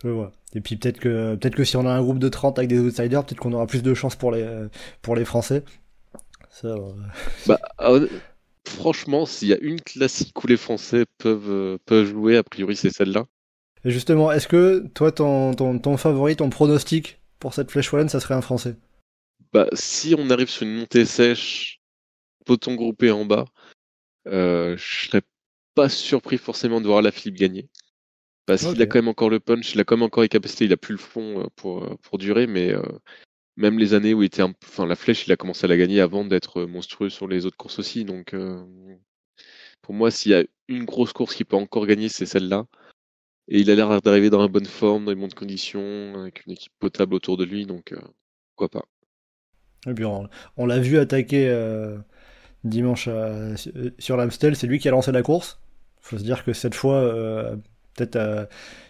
Je vois. Et puis peut-être que si on a un groupe de 30 avec des outsiders, peut-être qu'on aura plus de chance pour les Français. Ça, Bah, franchement, s'il y a une classique où les Français peuvent jouer, a priori c'est celle-là. Et justement, est-ce que toi, ton favori, ton pronostic pour cette flèche wallonne, ça serait un Français? Bah, si on arrive sur une montée sèche, peloton groupé en bas, je serais pas surpris forcément de voir Alaphilippe gagner. Parce qu'il a Ok. quand même encore le punch, il a quand même encore les capacités, il a plus le fond pour durer, mais même les années où il était enfin la flèche, il a commencé à la gagner avant d'être monstrueux sur les autres courses aussi. Donc pour moi, s'il y a une grosse course qu'il peut encore gagner, c'est celle-là. Et il a l'air d'arriver dans la bonne forme, dans les bonnes conditions, avec une équipe potable autour de lui, donc pourquoi pas. Et puis on l'a vu attaquer dimanche sur l'Amstel, c'est lui qui a lancé la course. Faut se dire que cette fois, peut-être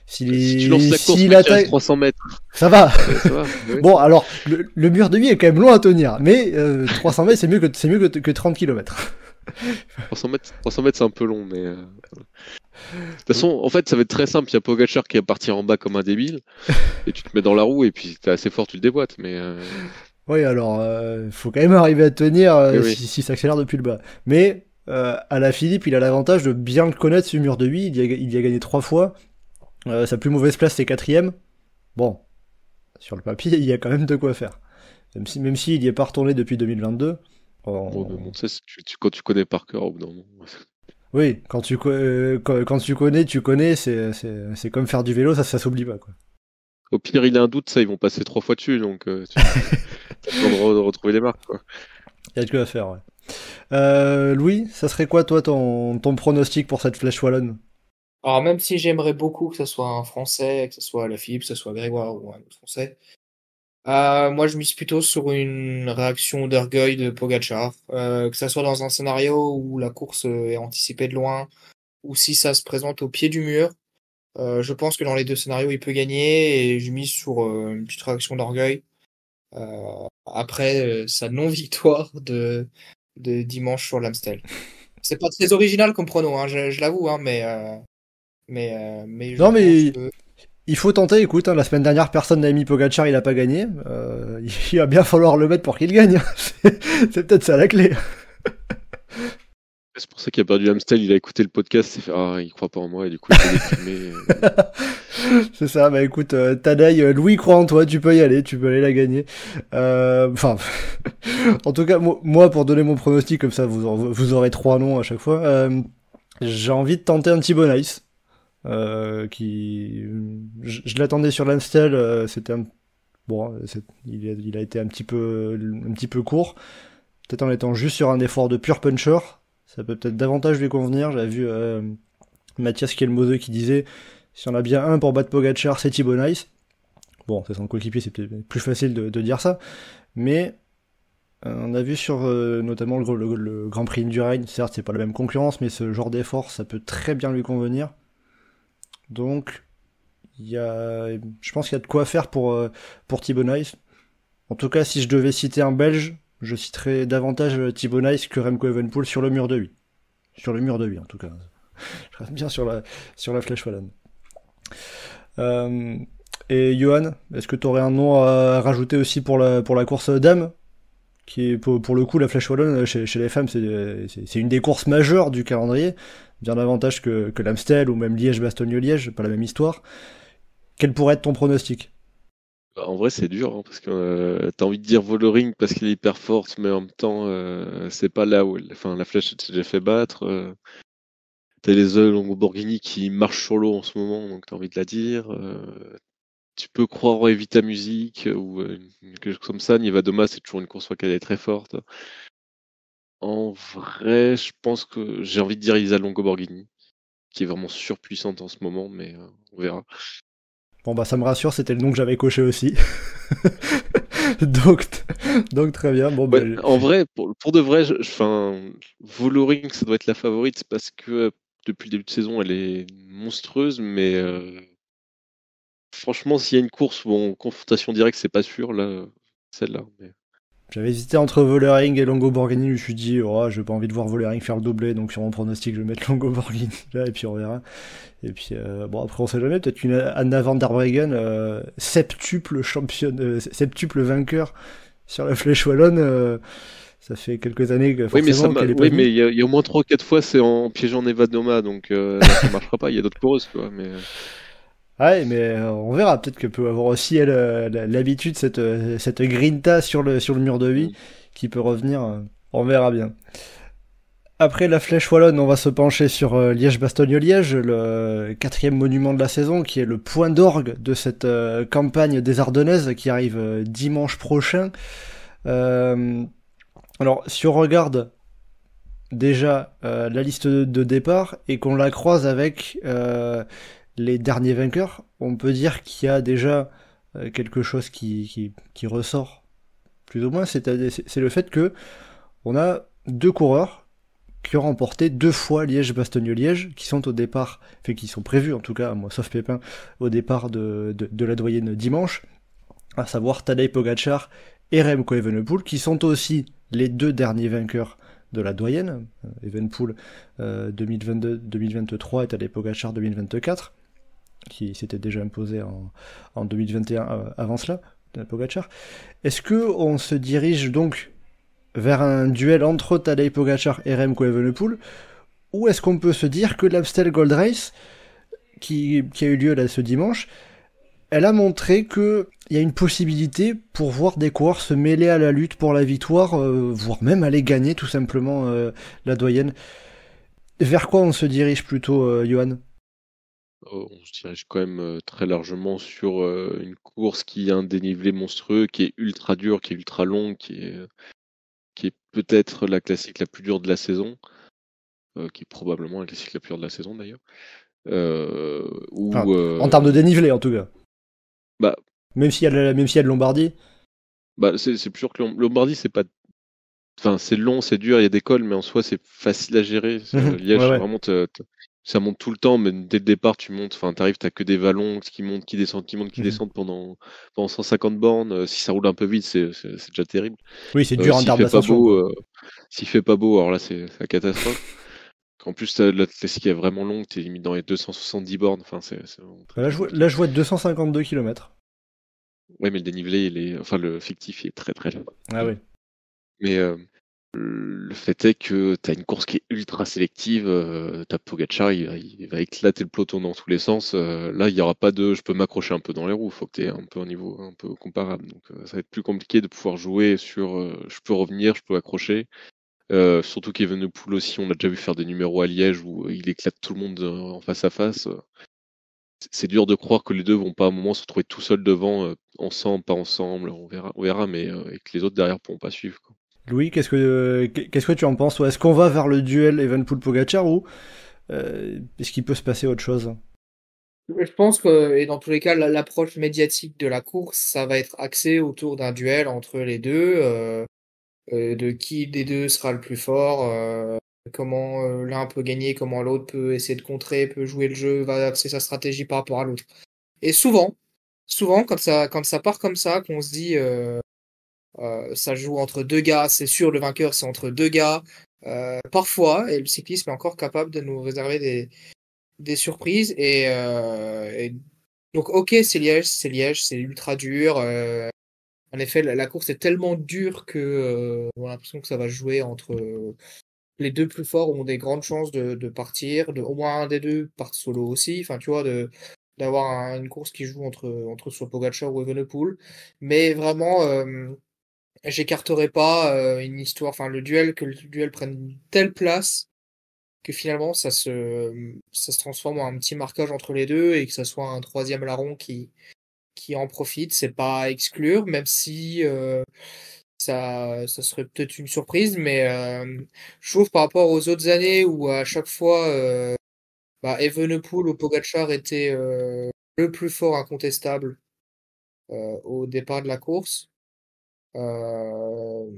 Si tu lances la course, s'il mais qu'il reste attaque, 300 mètres, ça va. ça va. Oui. Bon, alors le mur de vie est quand même loin à tenir, mais 300 mètres c'est mieux que 30 km. 300 mètres, c'est un peu long, mais de toute façon, en fait, ça va être très simple. Il y a Pogacar qui va partir en bas comme un débile, et tu te mets dans la roue, et puis t'es assez fort, tu le déboîtes. Mais Oui, alors faut quand même arriver à tenir oui. si ça accélère depuis le bas. Mais à la Philippe, il a l'avantage de bien le connaître ce mur de vie. Il y a gagné 3 fois. Sa plus mauvaise place, c'est 4ème. Bon, sur le papier, il y a quand même de quoi faire. Même si il y est pas retourné depuis 2022. Bon, mais bon, ça, quand tu connais par cœur, au bout d'un moment. Oui, quand tu connais, c'est comme faire du vélo, ça s'oublie pas, quoi. Au pire, il a un doute, ça, ils vont passer 3 fois dessus, donc tu as le temps de retrouver les marques, quoi. Il y a de quoi faire, ouais. Louis, ça serait quoi, toi, ton pronostic pour cette flèche wallonne? Alors même si j'aimerais beaucoup que ce soit un Français, que ce soit Lafilippe, que ce soit Grégoire ou un autre Français, moi je mise plutôt sur une réaction d'orgueil de Pogacar, que ça soit dans un scénario où la course est anticipée de loin, ou si ça se présente au pied du mur. Je pense que dans les deux scénarios il peut gagner et je mise sur une petite réaction d'orgueil. Après sa non-victoire de dimanche sur l'Amstel. C'est pas très original comme prono, hein, je l'avoue, hein, mais je Non, pense mais que Il faut tenter, écoute, la semaine dernière, personne n'a mis Pogacar, il a pas gagné. Il va bien falloir le mettre pour qu'il gagne. C'est peut-être ça la clé. C'est pour ça qu'il a perdu Amstel, il a écouté le podcast, il fait il croit pas en moi, et du coup il s'est déprimé. C'est ça, bah écoute, Tadei, Louis croit en toi, tu peux y aller, tu peux aller la gagner. Enfin, en tout cas, moi, pour donner mon pronostic, comme ça, vous aurez 3 noms à chaque fois, j'ai envie de tenter un petit Bonnice. Je l'attendais sur l'Amstel, c'était il a été un petit peu court, peut-être en étant juste sur un effort de pur puncher, ça peut peut-être davantage lui convenir. J'avais vu Mathias Kelmose qui disait si on a bien un pour battre Pogacar, c'est Thibaut Nice. Bon, c'est son coéquipier, c'est peut-être plus facile de dire ça, mais on a vu sur notamment le Grand Prix du Rhin, certes c'est pas la même concurrence, mais ce genre d'effort ça peut très bien lui convenir. Donc je pense qu'il y a de quoi faire pour Thibaut Nice. En tout cas, si je devais citer un Belge, je citerais davantage Thibaut Nice que Remco Evenepoel sur le mur de 8. Sur le mur de 8, en tout cas. Je reste bien sur la Flèche Wallonne. Et Johan, est-ce que tu aurais un nom à rajouter aussi pour la course dame, qui est pour le coup la Flèche Wallonne chez les femmes, c'est une des courses majeures du calendrier, bien davantage que l'Amstel ou même Liège-Bastogne-Liège, pas la même histoire. Quel pourrait être ton pronostic? En vrai, c'est dur, parce que t'as envie de dire Vollering parce qu'il est hyper forte, mais en même temps, c'est pas là où la flèche s'est déjà fait battre. T'as les Longo-Borghini qui marchent sur l'eau en ce moment, donc t'as envie de la dire. Tu peux croire en Evita Music ou quelque chose comme ça. Niva-Doma, c'est toujours une course sur laquelle elle est très forte. En vrai, je pense que j'ai envie de dire Isa Longo-Borghini, qui est vraiment surpuissante en ce moment, mais on verra. Bon bah ça me rassure, c'était le nom que j'avais coché aussi. donc très bien. Bon, ouais, en vrai, pour de vrai, Vollering, ça doit être la favorite parce que depuis le début de saison, elle est monstrueuse, mais franchement, s'il y a une course où en confrontation directe, c'est pas sûr, là, celle-là. Mais... J'avais hésité entre Vollering et Longo-Borghini, je me suis dit, j'ai pas envie de voir Vollering faire le doublé, donc sur mon pronostic, je vais mettre Longo-Borghini là, et puis on verra. Et puis, après, on sait jamais, peut-être une Anna van der Breggen, septuple vainqueur sur la Flèche Wallonne, ça fait quelques années que forcément qu'elle est pas mais il y a au moins 3-4 fois, c'est en piégeant Nevadoma, donc ça marchera pas, il y a d'autres coureuses, quoi, mais... Ouais, mais on verra. Peut-être qu'elle peut avoir aussi l'habitude, cette grinta sur le mur de vie, qui peut revenir. On verra bien. Après la Flèche Wallonne, on va se pencher sur Liège-Bastogne-Liège, le 4e monument de la saison, qui est le point d'orgue de cette campagne des Ardennaises, qui arrive dimanche prochain. Alors, si on regarde déjà la liste de départ et qu'on la croise avec les derniers vainqueurs, on peut dire qu'il y a déjà quelque chose qui ressort plus ou moins, c'est le fait que on a 2 coureurs qui ont remporté 2 fois Liège-Bastogne-Liège, qui sont au départ, qui sont prévus en tout cas, moi sauf Pépin, au départ de la doyenne dimanche, à savoir Tadej Pogacar et Remco Evenepoel, qui sont aussi les 2 derniers vainqueurs de la doyenne, Evenepoel 2022-2023 et Tadej Pogacar 2024, qui s'était déjà imposé en 2021 avant cela, Pogacar. Est-ce que on se dirige donc vers un duel entre Tadej Pogacar et Remco Evenepoel, ou est-ce qu'on peut se dire que l'Amstel Gold Race, qui a eu lieu là ce dimanche, elle a montré qu'il y a une possibilité pour voir des coureurs se mêler à la lutte pour la victoire, voire même aller gagner tout simplement la doyenne. Vers quoi on se dirige plutôt, Johan ? On se dirige quand même très largement sur une course qui a un dénivelé monstrueux, qui est ultra dur, qui est ultra long, qui est peut-être la classique la plus dure de la saison, qui est probablement la classique la plus dure de la saison d'ailleurs. En termes de dénivelé en tout cas. Bah, même s'il y a de Lombardie. Bah, c'est plus sûr que Lombardie, c'est pas. Enfin, c'est long, c'est dur, il y a des cols, mais en soi, c'est facile à gérer. Liège, ouais. Vraiment, ça monte tout le temps, mais dès le départ, tu montes. Enfin, t'arrives, t'as que des vallons qui montent, qui descendent, qui descendent pendant 150 bornes. Si ça roule un peu vite, c'est déjà terrible. Oui, c'est dur en termes d'ascension. S'il fait pas beau, alors là, c'est la catastrophe. En plus, la classique est vraiment longue, t'es limite dans les 270 bornes. Enfin, c'est vraiment très, Là, très compliqué. là, je vois 252 km. Ouais, mais le dénivelé, enfin, le fictif, il est très très long. Ah oui. Mais le fait est que t'as une course qui est ultra sélective. T'as Pogacar, il va éclater le peloton dans tous les sens. Là, il y aura pas de, je peux m'accrocher un peu dans les roues. Faut que t'aies un peu un niveau un peu comparable. Donc, ça va être plus compliqué de pouvoir jouer sur, je peux revenir, je peux accrocher. Surtout qu'Evenepoel aussi, on l'a déjà vu faire des numéros à Liège où il éclate tout le monde en face à face. C'est dur de croire que les deux vont pas à un moment se retrouver tout seuls devant, ensemble, pas ensemble, on verra, mais et que les autres derrière pourront pas suivre, quoi. Louis, qu'est-ce que tu en penses, toi? Est-ce qu'on va vers le duel Evenepoel-Pogacar ou est-ce qu'il peut se passer autre chose? Je pense que, et dans tous les cas, l'approche médiatique de la course, ça va être axé autour d'un duel entre les deux, de qui des deux sera le plus fort, comment l'un peut gagner, comment l'autre peut essayer de contrer, peut jouer le jeu, va axer sa stratégie par rapport à l'autre. Et souvent, quand ça part comme ça, qu'on se dit, ça joue entre deux gars, c'est sûr, le vainqueur, c'est entre deux gars. Parfois, et le cyclisme est encore capable de nous réserver des surprises. Et donc, ok, c'est Liège, c'est ultra dur. En effet, la course est tellement dure que on a l'impression que ça va se jouer entre les deux plus forts ont des grandes chances de partir, au moins un des deux part solo aussi. Enfin, tu vois, d'avoir une course qui joue entre soit Pogacar ou Evenepoel. Mais vraiment, j'écarterai pas une histoire, enfin que le duel prenne une telle place que finalement ça se transforme en un petit marquage entre les deux et que ça soit un troisième larron qui en profite. C'est pas à exclure, même si ça serait peut-être une surprise, mais je trouve par rapport aux autres années où à chaque fois Evenepoel ou Pogacar était le plus fort incontestable au départ de la course. Euh,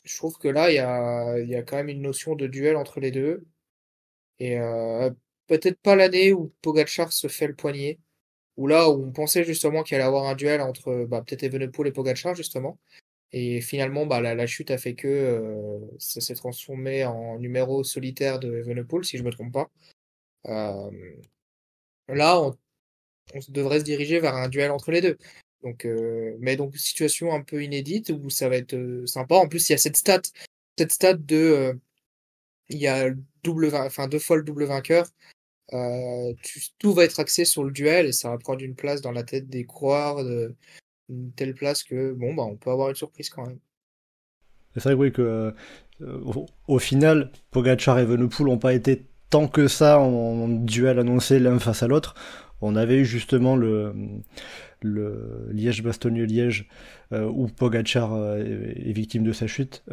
je trouve que là, il y a quand même une notion de duel entre les deux. Et peut-être pas l'année où Pogacar se fait le poignet, ou là où on pensait justement qu'il allait avoir un duel entre peut-être Evenepoel et Pogacar justement. Et finalement, la chute a fait que ça s'est transformé en numéro solitaire de Evenepoel, si je me trompe pas. Euh, là, on devrait se diriger vers un duel entre les deux. Donc, mais donc situation un peu inédite où ça va être sympa. En plus, il y a cette stat de il y a deux fois le double vainqueur. Tout va être axé sur le duel et ça va prendre une place dans la tête des coureurs, une telle place que bon on peut avoir une surprise quand même. C'est vrai, oui, que au final, Pogacar et Evenepoel n'ont pas été tant que ça en duel annoncé l'un face à l'autre. On avait eu justement le Liège-Bastogne-Liège où Pogacar est victime de sa chute,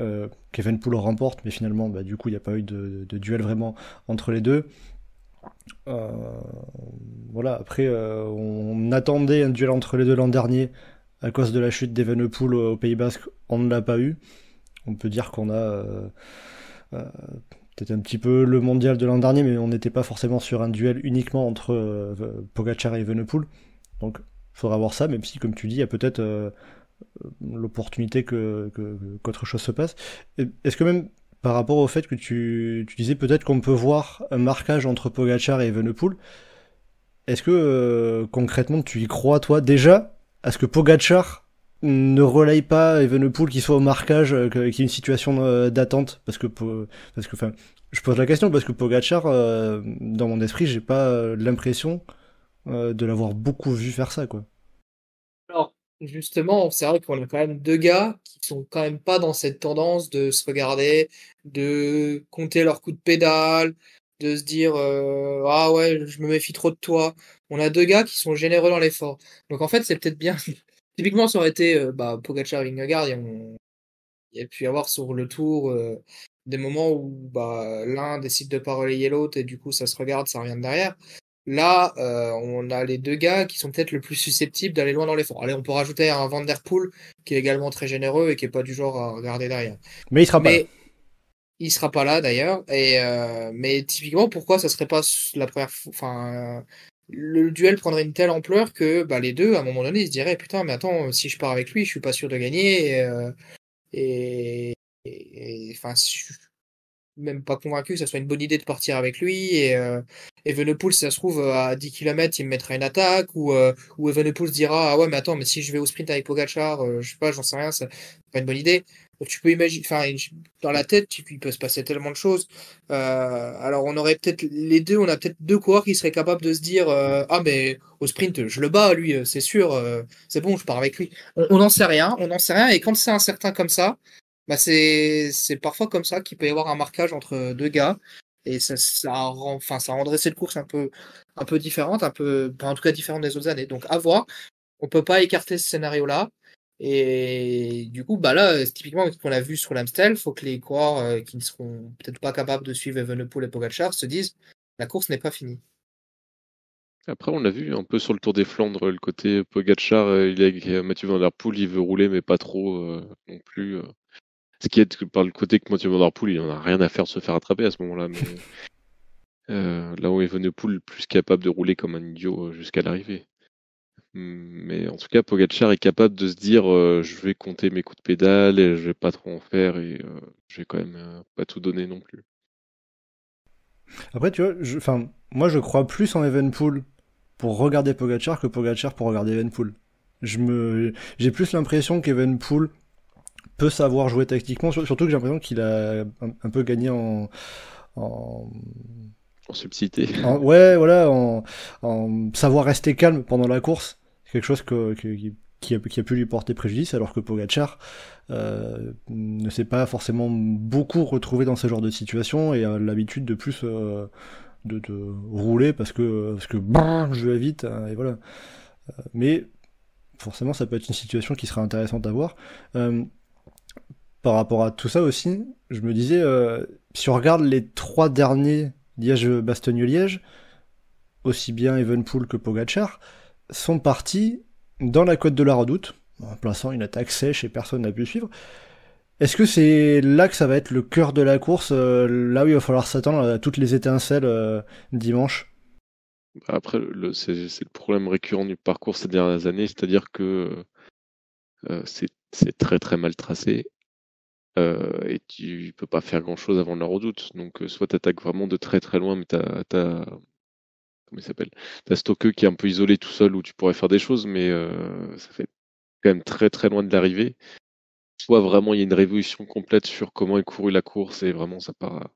qu'Evenepoel remporte, mais finalement, du coup, il n'y a pas eu de duel vraiment entre les deux. Euh, voilà, après, on attendait un duel entre les deux l'an dernier à cause de la chute d'Evenepoel au Pays Basque, on ne l'a pas eu. On peut dire qu'on a euh, peut-être un petit peu le mondial de l'an dernier, mais on n'était pas forcément sur un duel uniquement entre Pogacar et Evenepoel. Donc, il faudra voir ça, même si, comme tu dis, il y a peut-être l'opportunité qu'autre chose se passe. Est-ce que même par rapport au fait que tu disais peut-être qu'on peut voir un marquage entre Pogacar et Evenepoel, est-ce que concrètement tu y crois toi déjà à ce que Pogacar ne relaye pas Evenepoel qui soit au marquage, qu'il y ait une situation d'attente enfin, je pose la question parce que Pogacar, dans mon esprit, j'ai pas l'impression de l'avoir beaucoup vu faire ça, quoi. Alors, justement, c'est vrai qu'on a quand même deux gars qui sont quand même pas dans cette tendance de se regarder, de compter leurs coups de pédale, de se dire ah ouais, je me méfie trop de toi. On a deux gars qui sont généreux dans l'effort. Donc en fait, c'est peut-être bien. Typiquement, ça aurait été Pogacar Vingegaard, il y a pu y avoir sur le tour des moments où l'un décide de pas relayer l'autre et du coup ça se regarde, ça revient de derrière. Là, on a les deux gars qui sont peut-être le plus susceptibles d'aller loin dans l'effort. Allez, on peut rajouter un Van Der Poel qui est également très généreux et qui est pas du genre à regarder derrière. Mais il sera pas là. Mais il sera pas là d'ailleurs. Et mais typiquement, pourquoi ça serait pas la première fois, enfin le duel prendrait une telle ampleur que les deux, à un moment donné, ils se diraient putain, mais attends, si je pars avec lui, je suis pas sûr de gagner. Et enfin, même pas convaincu que ça soit une bonne idée de partir avec lui. Et Evenepoel, si ça se trouve, à 10 km, il me mettra une attaque. Ou Evenepoel se dira, ah ouais, mais attends, mais si je vais au sprint avec Pogacar, je sais pas, j'en sais rien, c'est pas une bonne idée. Donc tu peux imaginer, enfin, dans la tête, il peut se passer tellement de choses. Alors on aurait peut-être on a peut-être deux coureurs qui seraient capables de se dire, ah mais au sprint, je le bats, lui, c'est sûr, c'est bon, je pars avec lui. On n'en sait rien, on n'en sait rien. Et quand c'est incertain comme ça, bah c'est parfois comme ça qu'il peut y avoir un marquage entre deux gars. Et ça rendrait cette course un peu différente, en tout cas différente des autres années. Donc à voir. On peut pas écarter ce scénario-là. Et du coup, bah là, typiquement, ce qu'on a vu sur l'Amstel, faut que les coureurs qui ne seront peut-être pas capables de suivre Evenepoel et Pogacar se disent, la course n'est pas finie. Après, on l'a vu un peu sur le Tour des Flandres, le côté Pogacar, il est avec Mathieu Van Der Poel, il veut rouler, mais pas trop non plus. Ce qui est par le côté que Mathieu Van Der Poel, il en a rien à faire de se faire attraper à ce moment-là. Mais là où Evenepoel est plus capable de rouler comme un idiot jusqu'à l'arrivée. Mais en tout cas, Pogacar est capable de se dire je vais compter mes coups de pédale et je vais pas trop en faire et je vais quand même pas tout donner non plus. Après, tu vois, moi je crois plus en Evenepoel pour regarder Pogacar que Pogacar pour regarder Evenepoel. J'ai plus l'impression qu'Evenepoel peut savoir jouer tactiquement, surtout que j'ai l'impression qu'il a un peu gagné en, En subtilité. ouais, voilà, en savoir rester calme pendant la course. C'est quelque chose qui a pu lui porter préjudice, alors que Pogacar ne s'est pas forcément beaucoup retrouvé dans ce genre de situation et a l'habitude de plus de rouler parce que je vais vite, hein, et voilà. Mais forcément, ça peut être une situation qui sera intéressante à voir. Par rapport à tout ça aussi, je me disais, si on regarde les 3 derniers Liège-Bastogne-Liège, aussi bien Evenepoel que Pogacar, sont partis dans la côte de la Redoute, en plaçant une attaque sèche et personne n'a pu suivre. Est-ce que c'est là que ça va être le cœur de la course, là où il va falloir s'attendre à toutes les étincelles dimanche? Après, c'est le problème récurrent du parcours ces dernières années, c'est-à-dire que c'est très très mal tracé. Et tu peux pas faire grand chose avant la Redoute. Donc soit t'attaques vraiment de très très loin, mais comment il s'appelle? T'as Stoke qui est un peu isolé tout seul où tu pourrais faire des choses, mais ça fait quand même très très loin de l'arrivée. Soit vraiment il y a une révolution complète sur comment est courue la course et vraiment ça part.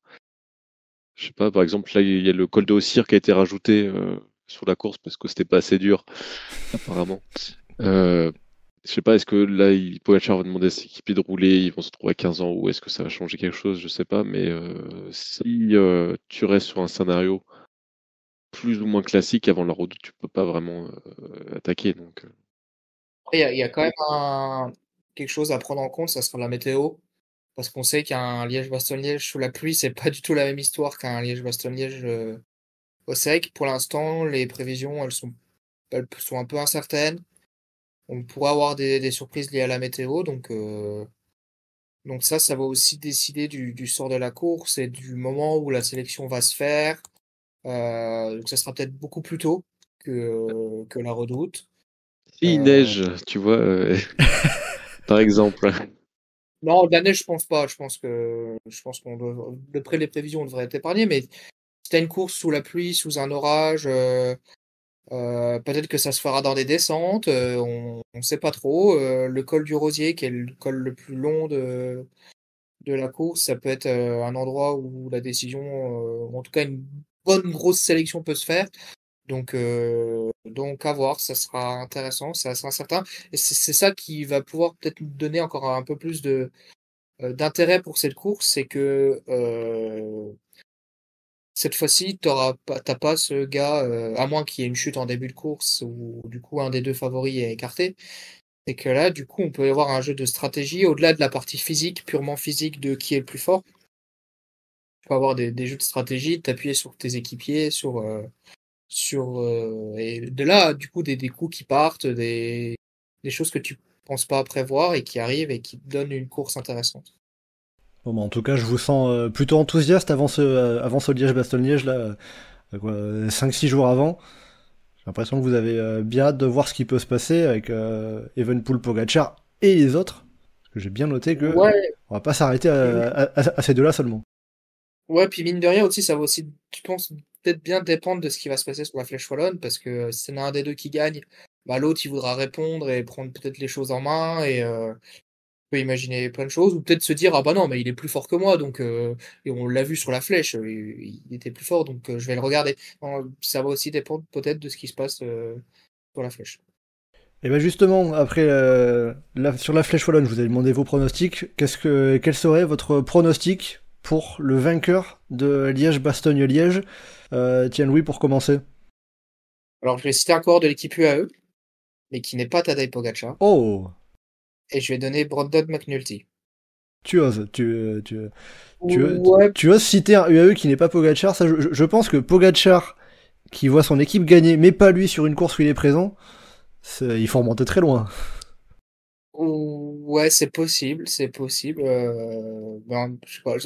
Je sais pas, par exemple là il y a le col de Haussire qui a été rajouté sur la course parce que c'était pas assez dur apparemment. Je sais pas, est-ce que là, Pogacar va demander à ses équipiers de rouler, ils vont se retrouver à 15 ans, ou est-ce que ça va changer quelque chose, je sais pas, mais si tu restes sur un scénario plus ou moins classique avant la Redoute, tu peux pas vraiment attaquer. Donc, Après, il y a quand même quelque chose à prendre en compte, ça sera la météo. Parce qu'on sait qu'un Liège-Bastogne-Liège sous la pluie, c'est pas du tout la même histoire qu'un Liège-Bastogne-Liège au sec. Pour l'instant, les prévisions, elles sont un peu incertaines. On pourrait avoir des surprises liées à la météo, donc ça va aussi décider du sort de la course et du moment où la sélection va se faire. Donc ça sera peut-être beaucoup plus tôt que la Redoute. si il Euh, neige, tu vois, par exemple. non, de la neige, je pense pas. Je pense d'après les prévisions, on devrait être épargné. Mais si t'as une course sous la pluie, sous un orage, peut-être que ça se fera dans des descentes. On sait pas trop. Le col du Rosier, qui est le col le plus long de la course, ça peut être un endroit où la décision, ou en tout cas une bonne grosse sélection peut se faire. Donc à voir, ça sera intéressant, c'est assez incertain. Et c'est ça qui va pouvoir peut-être nous donner encore un peu plus d'intérêt pour cette course, c'est que cette fois-ci, t'as pas ce gars, à moins qu'il y ait une chute en début de course, ou du coup un des deux favoris est écarté. Et que là, du coup, on peut y avoir un jeu de stratégie au-delà de la partie physique, purement physique de qui est le plus fort. Tu peux avoir des jeux de stratégie, t'appuyer sur tes équipiers, et de là, du coup, des coups qui partent, des choses que tu penses pas prévoir et qui arrivent et qui te donnent une course intéressante. Bon, bah, en tout cas, je vous sens plutôt enthousiaste avant ce Liège-Bastogne-Liège, là, 5-6 jours avant. J'ai l'impression que vous avez bien hâte de voir ce qui peut se passer avec Evenepoel, Pogacar et les autres. Parce que j'ai bien noté que Ouais, on va pas s'arrêter à ces deux-là seulement. Ouais, puis mine de rien aussi, ça va aussi, je pense, peut-être bien dépendre de ce qui va se passer sur la Flèche Wallonne, parce que si c'est un des deux qui gagne, bah l'autre il voudra répondre et prendre peut-être les choses en main et peut imaginer plein de choses, ou peut-être se dire ah bah non mais il est plus fort que moi donc et on l'a vu sur la Flèche, il était plus fort donc je vais le regarder. Ça va aussi dépendre peut-être de ce qui se passe sur la Flèche. Et ben justement, après sur la Flèche Wallonne, je vous ai demandé vos pronostics. Quel serait votre pronostic pour le vainqueur de Liège-Bastogne-Liège? Tiens Louis pour commencer. Alors je vais citer un coureur de l'équipe UAE, mais qui n'est pas Tadej Pogačar, Oh, et je vais donner Brandon McNulty. tu oses, tu, Ouais, tu oses citer un UAE qui n'est pas Pogačar. Ça, je pense que Pogačar, qui voit son équipe gagner, mais pas lui sur une course où il est présent, il faut remonter très loin. ouais, c'est possible, c'est possible. Ben, je sais pas,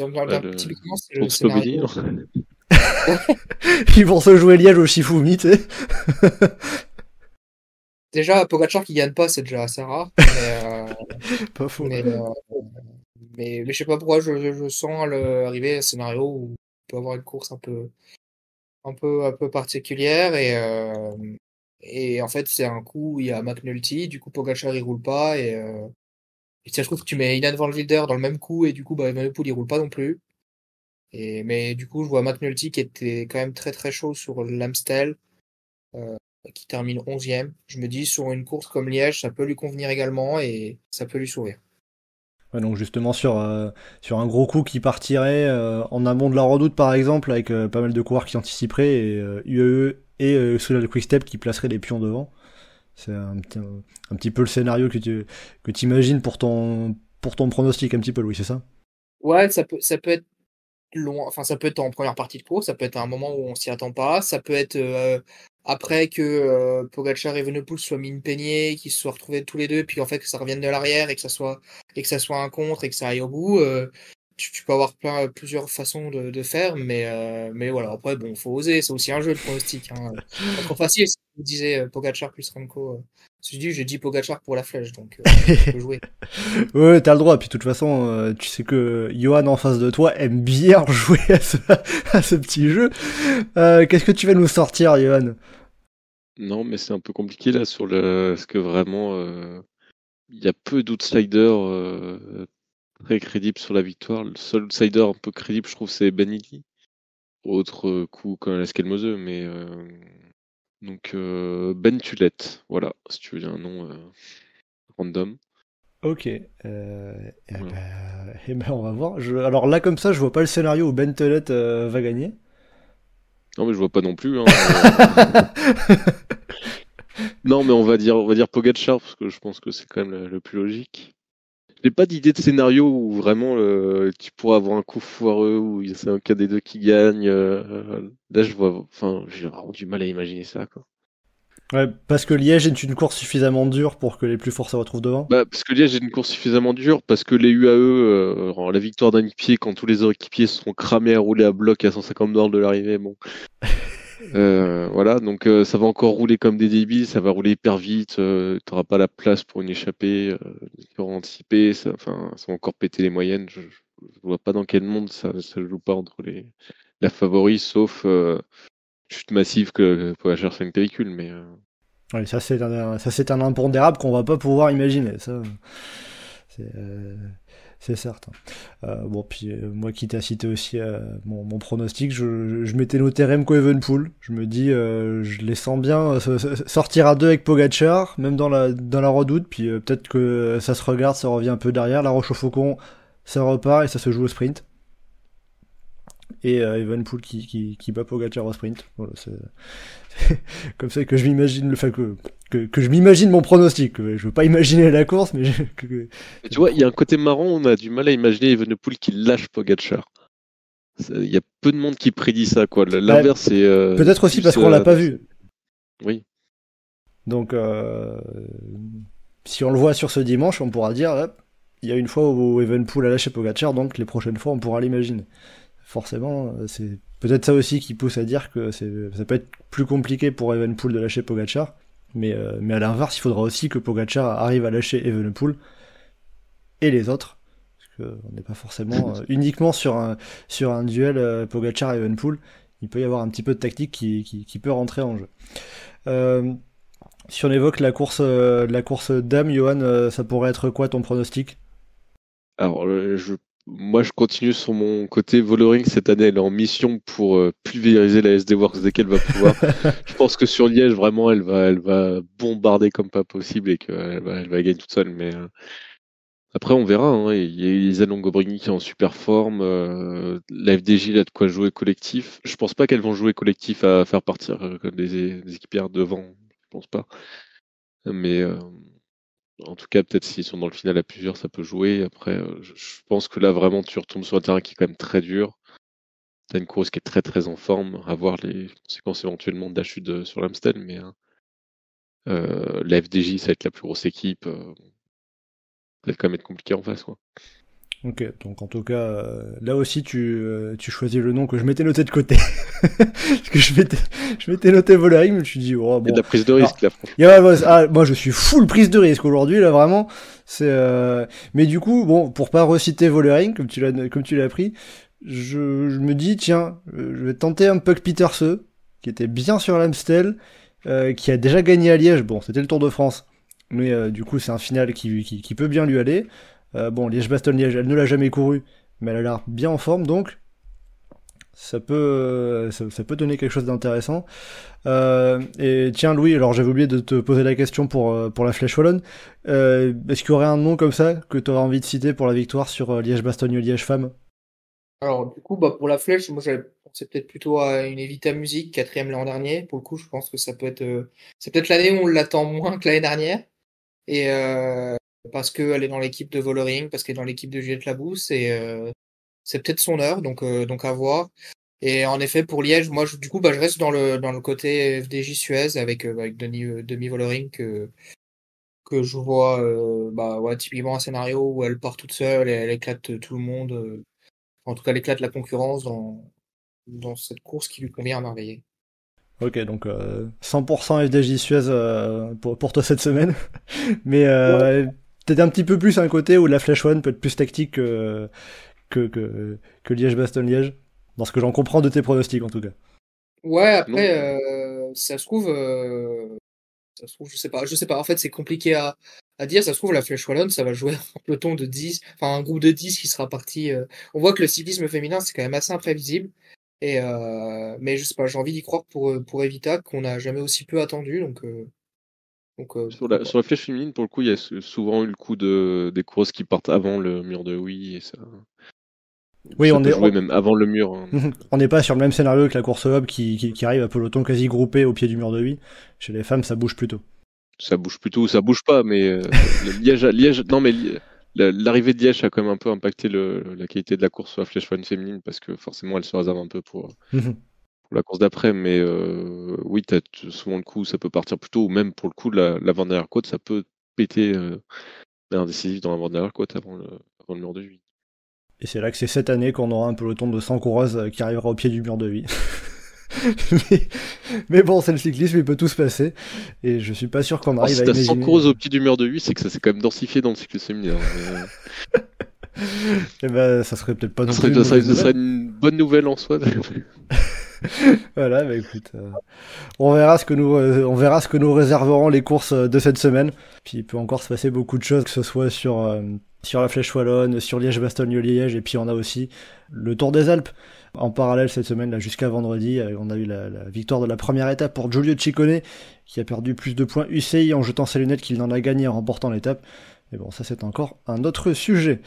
typiquement, c'est le Pour Bobigny, scénario. non. Ils vont se jouer Liège au Shifumi, tu sais. Déjà, Pogacar qui gagne pas, c'est déjà assez rare. Pas faux. Mais je sais pas pourquoi, je sens arriver un scénario où on peut avoir une course un peu particulière et en fait, c'est un coup où il y a McNulty, du coup, Pogacar il roule pas et ça se trouve que tu mets Ilan Van Wilder dans le même coup et du coup, bah, Evenepoel il roule pas non plus. Mais du coup, je vois McNulty qui était quand même très très chaud sur l'Amstel, euh, qui termine 11e. Je me dis, sur une course comme Liège, ça peut lui convenir également et ça peut lui sourire. Ouais, donc justement sur un gros coup qui partirait en amont de la redoute par exemple, avec pas mal de coureurs qui anticiperaient, et UAE et Soudal Quick-Step qui placeraient les pions devant. C'est un petit peu le scénario que tu imagines pour ton pronostic un petit peu, Louis, c'est ça? Ouais, ça peut être loin, enfin ça peut être en première partie de course, ça peut être à un moment où on s'y attend pas, ça peut être après que Pogacar et Evenepoel soient mis une peignée, qu'ils se soient retrouvés tous les deux, puis en fait que ça revienne de l'arrière et que ça soit un contre et que ça aille au bout. Tu peux avoir plusieurs façons de faire, mais voilà, après bon, faut oser, c'est aussi un jeu de pronostic. Hein. C'est pas trop facile, si vous disiez Pogacar plus Remco. Je dis Pogacar pour la flèche, donc tu peux jouer. Ouais, t'as le droit. Puis de toute façon, tu sais que Johan en face de toi aime bien jouer à ce petit jeu. Qu'est-ce que tu vas nous sortir, Johan? Non, mais c'est un peu compliqué là sur le. Parce que vraiment, il y a peu d'outsiders très crédibles sur la victoire. Le seul outsider un peu crédible, je trouve, c'est Benidi. Autre coup quand même Eskelmoseux, mais. Donc, Ben Tulette, voilà, si tu veux dire un nom random. Ok. Voilà. Eh ben, on va voir. Alors là, comme ça, je vois pas le scénario où Ben Telet va gagner. Non, mais je vois pas non plus. Hein, Non, mais on va dire Pogacar parce que je pense que c'est quand même le plus logique. J'ai pas d'idée de scénario où vraiment tu pourras avoir un coup foireux où c'est un cas des deux qui gagne. Là, je vois, enfin, j'ai vraiment du mal à imaginer ça, quoi. Ouais, parce que Liège est une course suffisamment dure pour que les plus forts se retrouvent devant. Bah, parce que Liège est une course suffisamment dure, parce que les UAE, la victoire d'un équipier, quand tous les autres équipiers seront cramés à rouler à bloc à 150 bornes de l'arrivée, bon. Voilà, donc ça va encore rouler comme des débiles, ça va rouler hyper vite, t'auras pas la place pour une échappée, pour anticiper, enfin, ça va encore péter les moyennes. Je vois pas dans quel monde ça joue pas entre la favori, sauf chute massive que Pogacar soit une péricule, mais Ouais, ça c'est un impondérable qu'on va pas pouvoir imaginer. Ça, c'est c'est certain. Bon, puis moi qui t'ai cité aussi mon pronostic, je m'étais noté Remco Evenepoel. Je me dis, je les sens bien sortir à deux avec Pogacar, même dans la redoute. Puis peut-être que ça se regarde, ça revient un peu derrière. La Roche au Faucon, ça repart et ça se joue au sprint. Et Evenepoel qui bat Pogacar au sprint. Voilà, c'est comme ça que je m'imagine que je m'imagine mon pronostic. Je veux pas imaginer la course, mais tu vois, il y a un côté marrant, on a du mal à imaginer Evenepoel qui lâche Pogacar. Il y a peu de monde qui prédit ça, quoi. L'inverse, c'est. Peut-être aussi parce qu'on l'a pas vu. Oui. Donc, si on le voit sur ce dimanche, on pourra dire, hop, il y a une fois où Evenepoel a lâché Pogacar, donc les prochaines fois, on pourra l'imaginer. Forcément, c'est peut-être ça aussi qui pousse à dire que ça peut être plus compliqué pour Evenepoel de lâcher Pogacar, mais à l'inverse, il faudra aussi que Pogacar arrive à lâcher Evenepoel et les autres. Parce On n'est pas forcément uniquement sur un duel Pogacar et Evenepoel. Il peut y avoir un petit peu de tactique qui peut rentrer en jeu. Si on évoque la course dame, Johan, ça pourrait être quoi ton pronostic? Alors, moi, je continue sur mon côté. Vollering, cette année, elle est en mission pour pulvériser la SD Works dès qu'elle va pouvoir. Je pense que sur Liège, vraiment, elle va bombarder comme pas possible et qu'elle va gagner toute seule. Mais après, on verra. Hein. Il y a Elisa Longobrigny qui est en super forme. La FDJ, elle a de quoi jouer collectif. Je pense pas qu'elles vont jouer collectif à faire partir comme des équipières devant. Je pense pas. Mais en tout cas, peut-être s'ils sont dans le final à plusieurs, ça peut jouer. Après, je pense que là, vraiment, tu retombes sur un terrain qui est quand même très dur. Tu as une course qui est très très en forme. À voir les conséquences éventuellement de la chute sur l'Amstel. Mais la FDJ, ça va être la plus grosse équipe. Ça va quand même être compliqué en face, quoi. Ok, donc en tout cas, là aussi tu choisis le nom que je m'étais noté de côté. Parce que je m'étais noté Vollering, mais je me suis dit, oh, bon. Il y a de la prise de risque, là, franchement. Yeah, moi je suis full prise de risque aujourd'hui, là, vraiment. Mais du coup, bon, pour pas reciter Vollering, comme tu l'as pris, je me dis, tiens, je vais tenter un Puck Pieterse, qui était bien sur l'Amstel, qui a déjà gagné à Liège. Bon, c'était le Tour de France. Mais du coup, c'est un final qui peut bien lui aller. Bon, Liège-Bastogne-Liège, elle ne l'a jamais couru, mais elle a l'air bien en forme, donc ça peut donner quelque chose d'intéressant. Et tiens, Louis, alors j'avais oublié de te poser la question pour la Flèche Wallonne. Est-ce qu'il y aurait un nom comme ça que tu aurais envie de citer pour la victoire sur Liège-Bastogne-Liège femmes? Alors, du coup, bah, pour la Flèche, moi, j'avais pensé peut-être plutôt à une Evita Music, 4e l'an dernier. Pour le coup, je pense que ça peut être, c'est peut-être l'année où on l'attend moins que l'année dernière. Et, parce qu'elle est dans l'équipe de Vollering, parce qu'elle est dans l'équipe de Juliette Labousse, et c'est peut-être son heure, donc à voir. Et en effet, pour Liège, moi, du coup, bah, je reste dans le côté FDJ Suez avec Demi Vollering que je vois, bah, ouais, typiquement un scénario où elle part toute seule et elle éclate tout le monde. En tout cas, elle éclate la concurrence dans cette course qui lui convient à merveille. Ok, donc 100% FDJ Suez pour toi cette semaine. Mais peut-être un petit peu plus un côté où la Flèche One peut être plus tactique que Liège-Bastogne-Liège. Dans ce que j'en comprends de tes pronostics, en tout cas. Ouais, après, ça se trouve, je sais pas. En fait, c'est compliqué à dire. Ça se trouve, la Flèche Wallonne, ça va jouer un peloton de 10, enfin, un groupe de 10 qui sera parti. On voit que le cyclisme féminin, c'est quand même assez imprévisible. Et, mais je sais pas, j'ai envie d'y croire pour Evita, qu'on n'a jamais aussi peu attendu, donc Sur la flèche féminine, pour le coup, il y a souvent eu le coup des courses qui partent avant le mur de oui, et ça. Oui, ça peut jouer même avant le mur. Hein. On n'est pas sur le même scénario que la course hub qui arrive à peloton quasi groupé au pied du mur de oui. Chez les femmes, ça bouge plutôt. Ça bouge plutôt, ça bouge pas, mais Liège, non mais l'arrivée de Liège a quand même un peu impacté la qualité de la course sur la flèche féminine parce que forcément elle se réserve un peu pour la course d'après, mais oui, t'as souvent le coup, ça peut partir plus tôt, ou même pour le coup, l'avant-dernière côte, ça peut péter l'indécisif dans l'avant-dernière côte avant le mur de 8. Et c'est là que c'est cette année qu'on aura un peloton de 100 coureuses qui arrivera au pied du mur de 8. mais bon, c'est le cyclisme, il peut tout se passer, et je suis pas sûr qu'on arrive à imaginer... Si t'as 100 coureuses au pied du mur de 8, c'est que ça s'est quand même densifié dans le cyclisme féminin. Et ben, ça serait peut-être pas non plus... Ça serait une bonne nouvelle en soi. Voilà, bah écoute, on verra ce que nous réserveront les courses de cette semaine. Puis il peut encore se passer beaucoup de choses, que ce soit sur la Flèche Wallonne, sur Liège-Bastogne-Liège, et puis on a aussi le Tour des Alpes en parallèle cette semaine, là jusqu'à vendredi. On a eu la victoire de la première étape pour Giulio Ciccone, qui a perdu plus de points UCI en jetant ses lunettes qu'il n'en a gagné en remportant l'étape. Mais bon, ça c'est encore un autre sujet.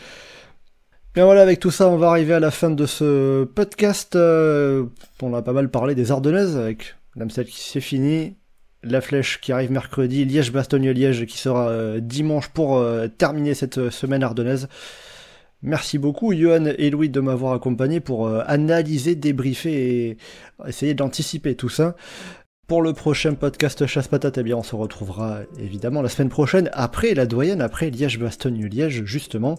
Bien voilà, avec tout ça, on va arriver à la fin de ce podcast. On a pas mal parlé des Ardennaises, avec l'Amstel qui s'est fini, la Flèche qui arrive mercredi, Liège-Bastogne-Liège qui sera dimanche pour terminer cette semaine ardennaise. Merci beaucoup, Johan et Louis, de m'avoir accompagné pour analyser, débriefer et essayer d'anticiper tout ça. Pour le prochain podcast Chasse-Patate, eh bien, on se retrouvera évidemment la semaine prochaine, après la doyenne, après Liège-Bastogne-Liège, justement,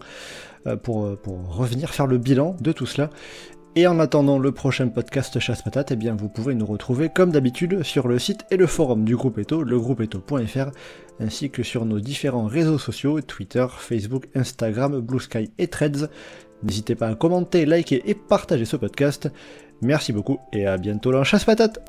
pour revenir faire le bilan de tout cela. Et en attendant le prochain podcast Chasse Patate, eh bien vous pouvez nous retrouver comme d'habitude sur le site et le forum du groupe Eto, legroupeeto.fr, ainsi que sur nos différents réseaux sociaux, Twitter, Facebook, Instagram, Blue Sky et Threads. N'hésitez pas à commenter, liker et partager ce podcast. Merci beaucoup et à bientôt dans Chasse Patate.